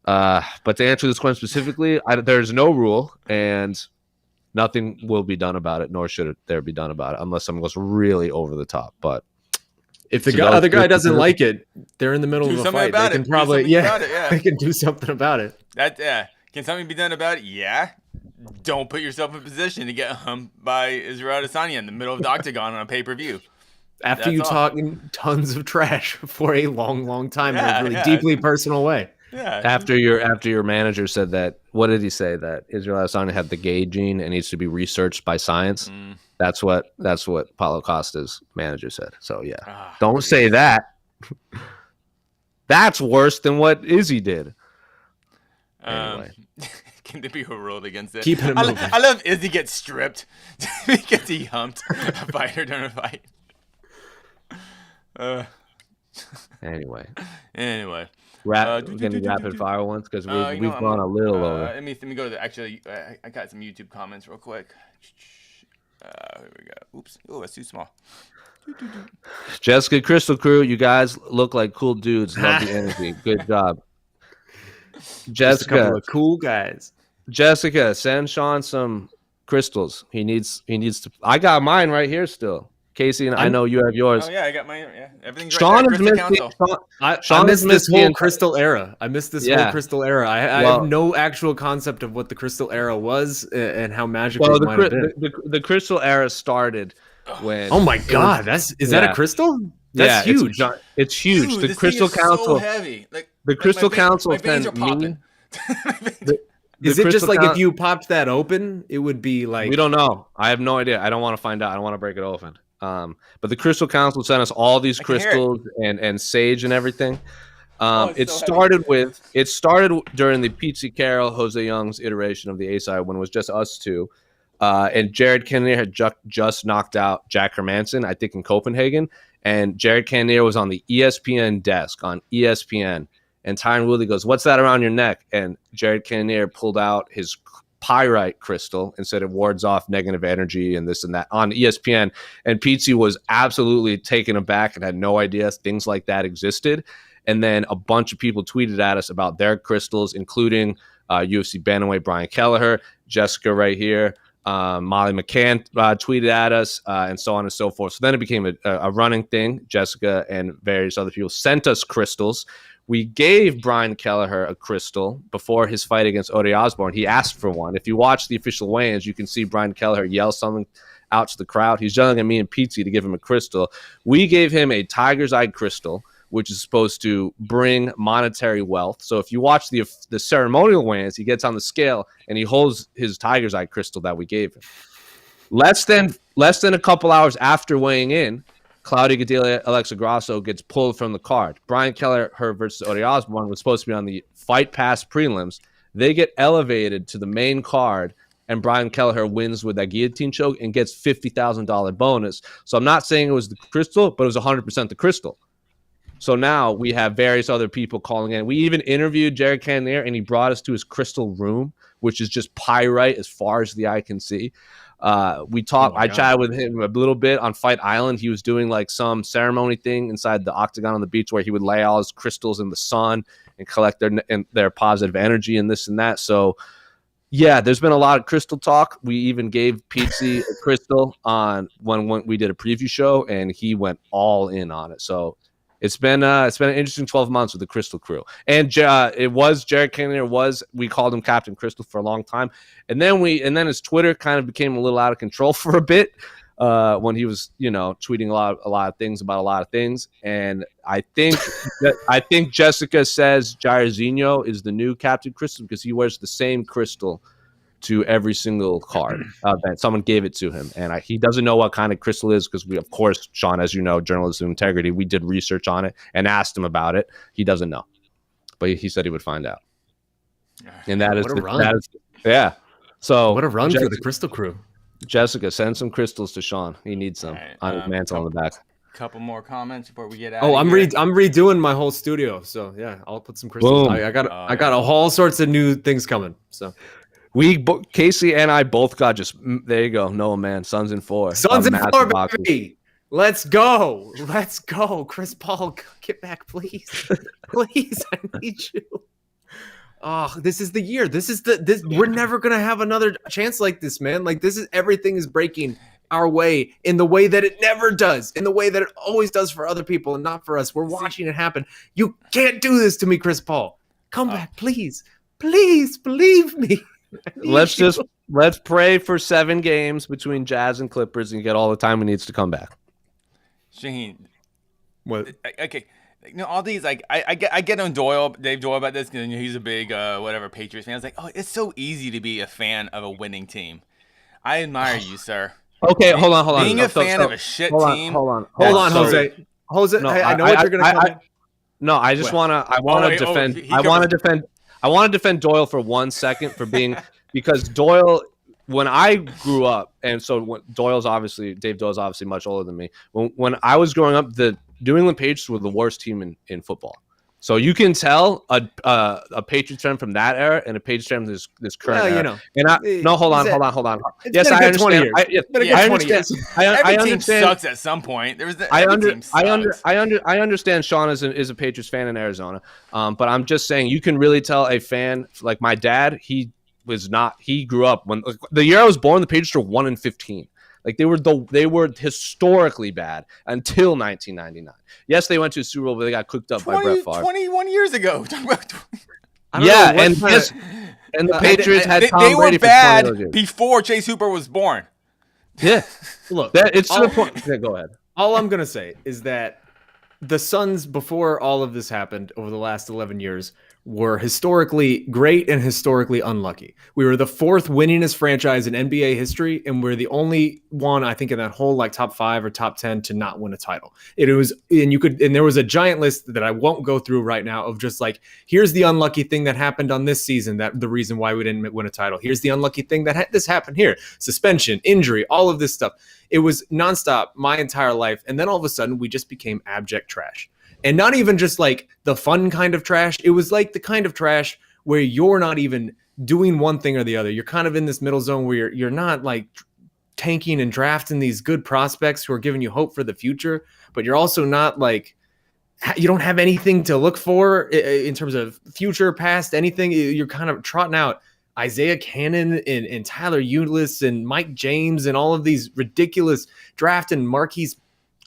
But to answer this question specifically, there's no rule, and nothing will be done about it, nor should there be done about it, unless someone goes really over the top. But if the other guy doesn't like it, they're in the middle of a fight. They can probably, they can do something about it. Can something be done about it? Yeah. Don't put yourself in a position to get humped by Israel Adesanya in the middle of the octagon on a pay-per-view. After you talk tons of trash for a long, long time in a really deeply personal way. Yeah. After your manager said that, what did he say? That Israel Adesanya had the gay gene and needs to be researched by science. That's what Paulo Costa's manager said. So yeah, don't say that. That's worse than what Izzy did. Anyway. Can there be a rule against it? Keep it moving. I love Izzy gets stripped. He gets humped a fighter during a fight. Anyway. We're getting rapid fire ones because we've gone a little over. Let me go to I got some YouTube comments real quick. Here we go. Oops. Oh, that's too small. Jessica Crystal Crew, you guys look like cool dudes. Love the energy. Good job. Jessica, a couple of cool guys. Jessica, send Shaun some crystals. He needs to. I got mine right here still. Casey, and I know you have yours. Oh yeah, I got mine. Yeah, everything's Shaun right there. I missed this whole crystal era. I have no actual concept of what the crystal era was and how magical it might have been. The crystal era started when. Oh my god, is that a crystal? That's huge. It's huge. Dude, the Crystal Council. So heavy. The Crystal Council veins are popping. Is it just like if you popped that open, it would be like? We don't know. I have no idea. I don't want to find out. I don't want to break it open. But the Crystal Council sent us all these crystals and sage and everything. It started during the Pete Carroll, José Youngs iteration of the A-side when it was just us two. And Jared Cannonier had just knocked out Jack Hermanson, I think in Copenhagen. And Jared Cannonier was on the ESPN desk on ESPN. And Tyron Woodley goes, "What's that around your neck?" And Jared Cannonier pulled out his pyrite crystal and said it wards off negative energy and this and that on ESPN. And Pete was absolutely taken aback and had no idea things like that existed. And then a bunch of people tweeted at us about their crystals, including UFC bantamweight Brian Kelleher, Jessica right here, Molly McCann tweeted at us, and so on and so forth. So then it became a running thing. Jessica and various other people sent us crystals. We gave Brian Kelleher a crystal before his fight against Ode Osborne. He asked for one. If you watch the official weigh-ins, you can see Brian Kelleher yell something out to the crowd. He's yelling at me and Pizzi to give him a crystal. We gave him a tiger's eye crystal, which is supposed to bring monetary wealth. So if you watch the ceremonial weigh-ins, he gets on the scale and he holds his tiger's eye crystal that we gave him. Less than a couple hours after weighing in, Claudia Gadelia Alexa Grasso gets pulled from the card. Brian Kelleher versus Ode Osborne was supposed to be on the Fight Pass prelims. They get elevated to the main card, and Brian Kelleher wins with that guillotine choke and gets $50,000 bonus. So I'm not saying it was the crystal, but it was 100% the crystal. So now we have various other people calling in. We even interviewed Jared Cannonier, and he brought us to his crystal room, which is just pyrite as far as the eye can see. We talked. I chatted with him a little bit on Fight Island. He was doing like some ceremony thing inside the octagon on the beach where he would lay all his crystals in the sun and collect their positive energy and this and that. So yeah, there's been a lot of crystal talk. We even gave Pizzi a crystal on when we did a preview show, and he went all in on it. So it's been an interesting 12 months with the Crystal crew. And it was Jared Cannonier we called him Captain Crystal for a long time. And then his Twitter kind of became a little out of control for a bit when he was, tweeting a lot of things about a lot of things. And I think Jessica says Jairzinho is the new Captain Crystal because he wears the same crystal to every single card event. Someone gave it to him, and he doesn't know what kind of crystal is because we, of course, Shaun, as you know, journalism integrity, we did research on it and asked him about it. He doesn't know, but he said he would find out. And that is yeah. So what a run for the Crystal crew. Jessica, send some crystals to Shaun. He needs some on his mantle on the back. Couple more comments before we get out. I'm redoing my whole studio, so yeah, I'll put some crystals. I got all sorts of new things coming. So. Casey and I both got there you go. Noah, man. Suns in 4. Suns in 4, baby. Let's go. Chris Paul, get back, please. Please, I need you. Oh, this is the year. We're never going to have another chance like this, man. Like everything is breaking our way in the way that it never does, in the way that it always does for other people and not for us. We're watching it happen. You can't do this to me, Chris Paul. Come back, please. Please believe me. Let's pray for 7 games between Jazz and Clippers and get all the time we needs to come back. Shaheen, what? Okay, all these I get on Dave Doyle about this because he's a big Patriots fan. I was like, oh, it's so easy to be a fan of a winning team. I admire you, sir. Okay, hold on. Being a fan of a shit team. Hold on, Jose. No, I know what you're gonna come in. No, I just want to defend. I want to defend Doyle for 1 second for being because Doyle, when I grew up, and so Dave Doyle's obviously much older than me. When I was growing up, the New England Patriots were the worst team in football. So you can tell a Patriots fan from that era and a Patriots fan from this current era. And hold on. Yes, I understand. Every team sucks at some point. I understand Shaun is a Patriots fan in Arizona, but I'm just saying you can really tell a fan like my dad. He grew up when the year I was born. The Patriots were 1-15. Like they were historically bad until 1999. Yes, they went to a Super Bowl, but they got cooked up by Brett Favre. 21 years ago. Yeah, and the Patriots had Tom Brady. They were bad before Chase Hooper was born. Yeah, look, it's to the point. Yeah, go ahead. All I'm gonna say is that the Suns, before all of this happened over the last 11 years, were historically great and historically unlucky. We were the 4th winningest franchise in NBA history, and we're the only one, I think, in that whole like top 5 or top 10 to not win a title. There was a giant list that I won't go through right now of just like, here's the unlucky thing that happened on this season, that the reason why we didn't win a title. Here's the unlucky thing that this happened here, suspension, injury, all of this stuff. It was nonstop my entire life, and then all of a sudden we just became abject trash. And not even just like the fun kind of trash. It was like the kind of trash where you're not even doing one thing or the other. You're kind of in this middle zone where you're not like tanking and drafting these good prospects who are giving you hope for the future, but you're also not like you don't have anything to look for in terms of future, past, anything. You're kind of trotting out Isaiah Cannon and Tyler Ulis and Mike James and all of these ridiculous draft and Marquise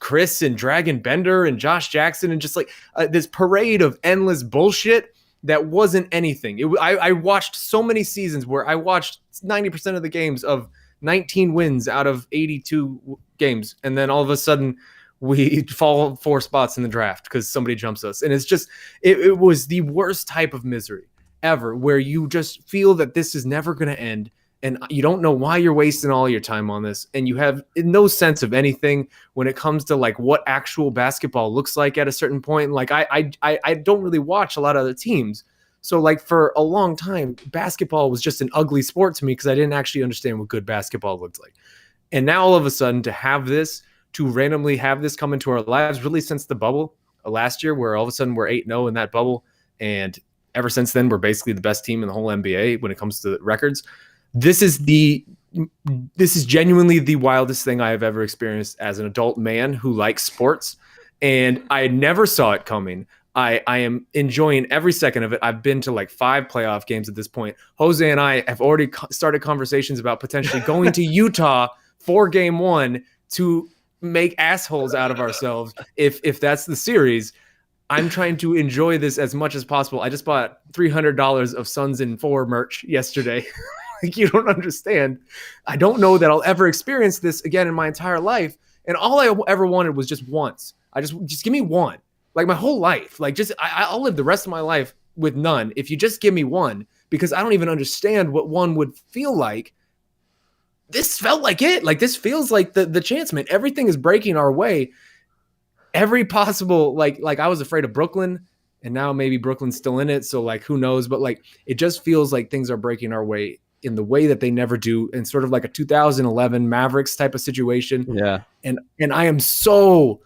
Chris and Dragon Bender and Josh Jackson and just like this parade of endless bullshit that wasn't anything. I watched so many seasons where I watched 90% of the games of 19 wins out of 82 games. And then all of a sudden we fall 4 spots in the draft because somebody jumps us. And it's just, it was the worst type of misery ever, where you just feel that this is never going to end. And you don't know why you're wasting all your time on this. And you have no sense of anything when it comes to like what actual basketball looks like at a certain point. Like I don't really watch a lot of other teams. So like for a long time, basketball was just an ugly sport to me because I didn't actually understand what good basketball looked like. And now all of a sudden to randomly have this come into our lives, really since the bubble last year, where all of a sudden we're 8-0 in that bubble. And ever since then, we're basically the best team in the whole NBA when it comes to records. This is genuinely the wildest thing I have ever experienced as an adult man who likes sports. And I never saw it coming. I am enjoying every second of it. I've been to like 5 playoff games at this point. Jose and I have already started conversations about potentially going to Utah for game 1 to make assholes out of ourselves if that's the series. I'm trying to enjoy this as much as possible. I just bought $300 of Suns in 4 merch yesterday. Like, you don't understand. I don't know that I'll ever experience this again in my entire life. And all I ever wanted was just once. Just give me one. Like my whole life. Like I'll live the rest of my life with none if you just give me one, because I don't even understand what one would feel like. This felt like it. Like this feels like the chance, man. Everything is breaking our way. Every possible, like I was afraid of Brooklyn, and now maybe Brooklyn's still in it. So like, who knows? But like, it just feels like things are breaking our way in the way that they never do, in sort of like a 2011 Mavericks type of situation. Yeah. And I am so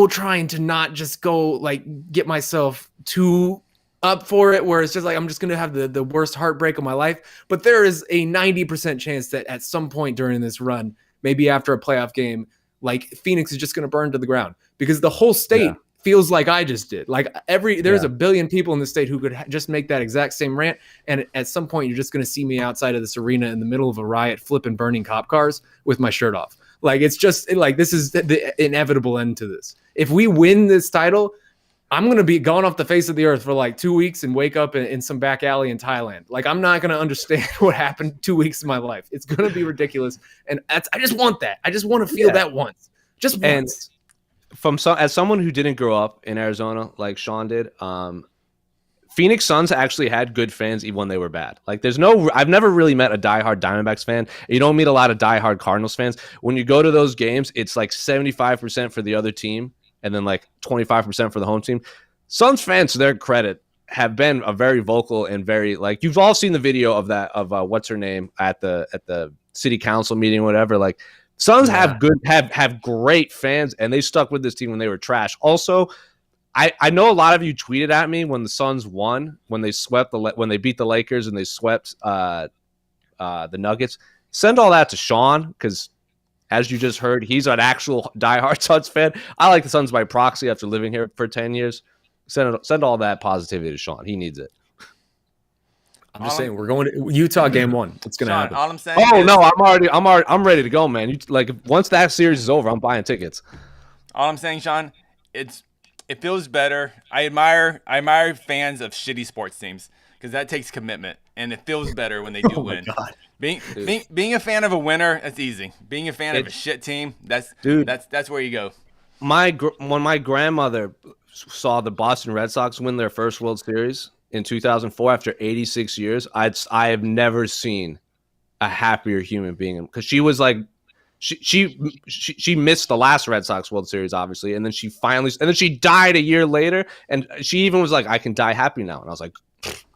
trying to not just go like get myself too up for it, where it's just like, I'm just going to have the worst heartbreak of my life. But there is a 90% chance that at some point during this run, maybe after a playoff game, like Phoenix is just going to burn to the ground, because the whole state feels like I just did. Like there's a billion people in the state who could just make that exact same rant. And at some point, you're just going to see me outside of this arena in the middle of a riot, flipping burning cop cars with my shirt off. Like, it's just like, this is the inevitable end to this. If we win this title, I'm going to be gone off the face of the earth for like 2 weeks and wake up in some back alley in Thailand. Like, I'm not going to understand what happened 2 weeks of my life. It's going to be ridiculous. And I just want that. I just want to feel that once. Just once. As someone who didn't grow up in Arizona like Shaun did, Phoenix Suns actually had good fans even when they were bad. Like, I've never really met a diehard Diamondbacks fan. You don't meet a lot of diehard Cardinals fans. When you go to those games, it's like 75% for the other team and then like 25% for the home team. Suns fans, to their credit, have been a very vocal and very, like, you've all seen the video of that, of what's her name at the city council meeting, whatever. Like, Suns have great fans, and they stuck with this team when they were trash. Also, I know a lot of you tweeted at me when the Suns won, when they beat the Lakers and they swept the Nuggets. Send all that to Shaun, because as you just heard, he's an actual diehard Suns fan. I like the Suns by proxy after living here for 10 years. Send all that positivity to Shaun. He needs it. I'm just saying, we're going to Utah game 1. It's going to happen. All I'm saying I'm ready to go, man. Once that series is over, I'm buying tickets. All I'm saying, Shaun, it feels better. I admire fans of shitty sports teams, because that takes commitment, and it feels better when they do win. God. Being a fan of a winner, that's easy. Being a fan of a shit team, that's where you go. When my grandmother saw the Boston Red Sox win their first World Series in 2004 after 86 years, I have never seen a happier human being, because she was like, she missed the last Red Sox World Series, obviously, and then she died a year later, and she even was like, I can die happy now. And I was like,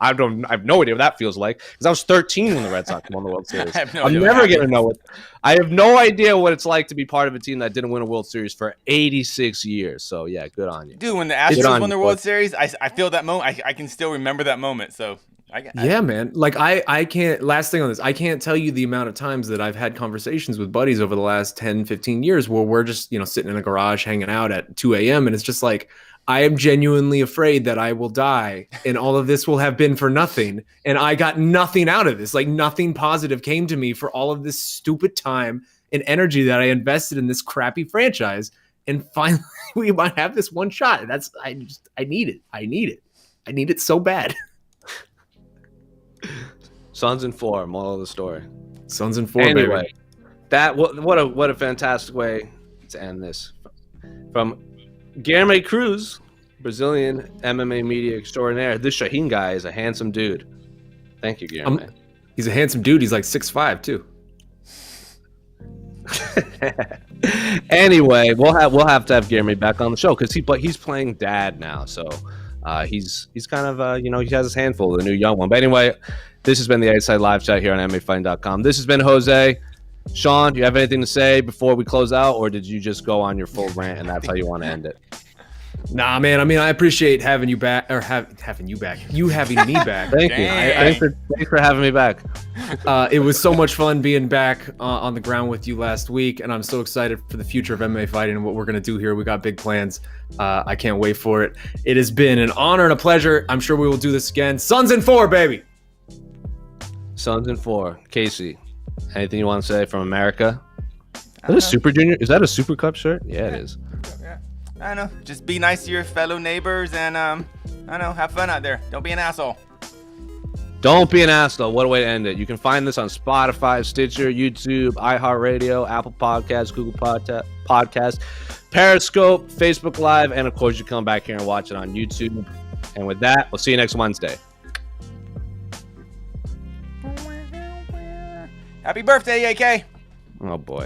I have no idea what that feels like, because I was 13 when the Red Sox won the World Series. I'm never gonna know it. I have no idea what it's like to be part of a team that didn't win a World Series for 86 years. So yeah, good on you, dude. When the Astros won the World Series, I feel that moment. I can still remember that moment. So yeah, man. Like I can't. Last thing on this, I can't tell you the amount of times that I've had conversations with buddies over the last 10, 15 years where we're just sitting in a garage hanging out at 2 a.m. and it's just like, I am genuinely afraid that I will die and all of this will have been for nothing. And I got nothing out of this. Like nothing positive came to me for all of this stupid time and energy that I invested in this crappy franchise. And finally we might have this one shot. And I need it. I need it so bad. Sons in 4, moral of the story. Sons in 4, Anyway, baby. that what a fantastic way to end this. From Guilherme Cruz, Brazilian MMA media extraordinaire. This Shaheen guy is a handsome dude. Thank you, Guilherme. He's a handsome dude. He's like 6'5", too. Anyway, we'll have to have Guilherme back on the show because he's playing dad now, so he's kind of he has his handful of the new young one. But anyway, this has been the A-Side Live Chat here on MMAfighting.com. This has been Jose. Sean, do you have anything to say before we close out, or did you just go on your full rant and that's how you want to end it? Nah, man. I mean, I appreciate having you back, or having you back. You having me back. Thank you. Thanks for having me back. It was so much fun being back on the ground with you last week, and I'm so excited for the future of MMA fighting and what we're going to do here. We got big plans. I can't wait for it. It has been an honor and a pleasure. I'm sure we will do this again. Sons in 4, baby. Sons in 4. Casey, anything you want to say from America? Is that a Super Junior? Is that a Super Cup shirt? Yeah, it is. Yeah. I don't know. Just be nice to your fellow neighbors and I don't know, have fun out there. Don't be an asshole. Don't be an asshole. What a way to end it. You can find this on Spotify, Stitcher, YouTube, iHeartRadio, Apple Podcasts, Google Podcasts, Periscope, Facebook Live, and of course you come back here and watch it on YouTube. And with that, we'll see you next Wednesday. Happy birthday, AK. Oh boy.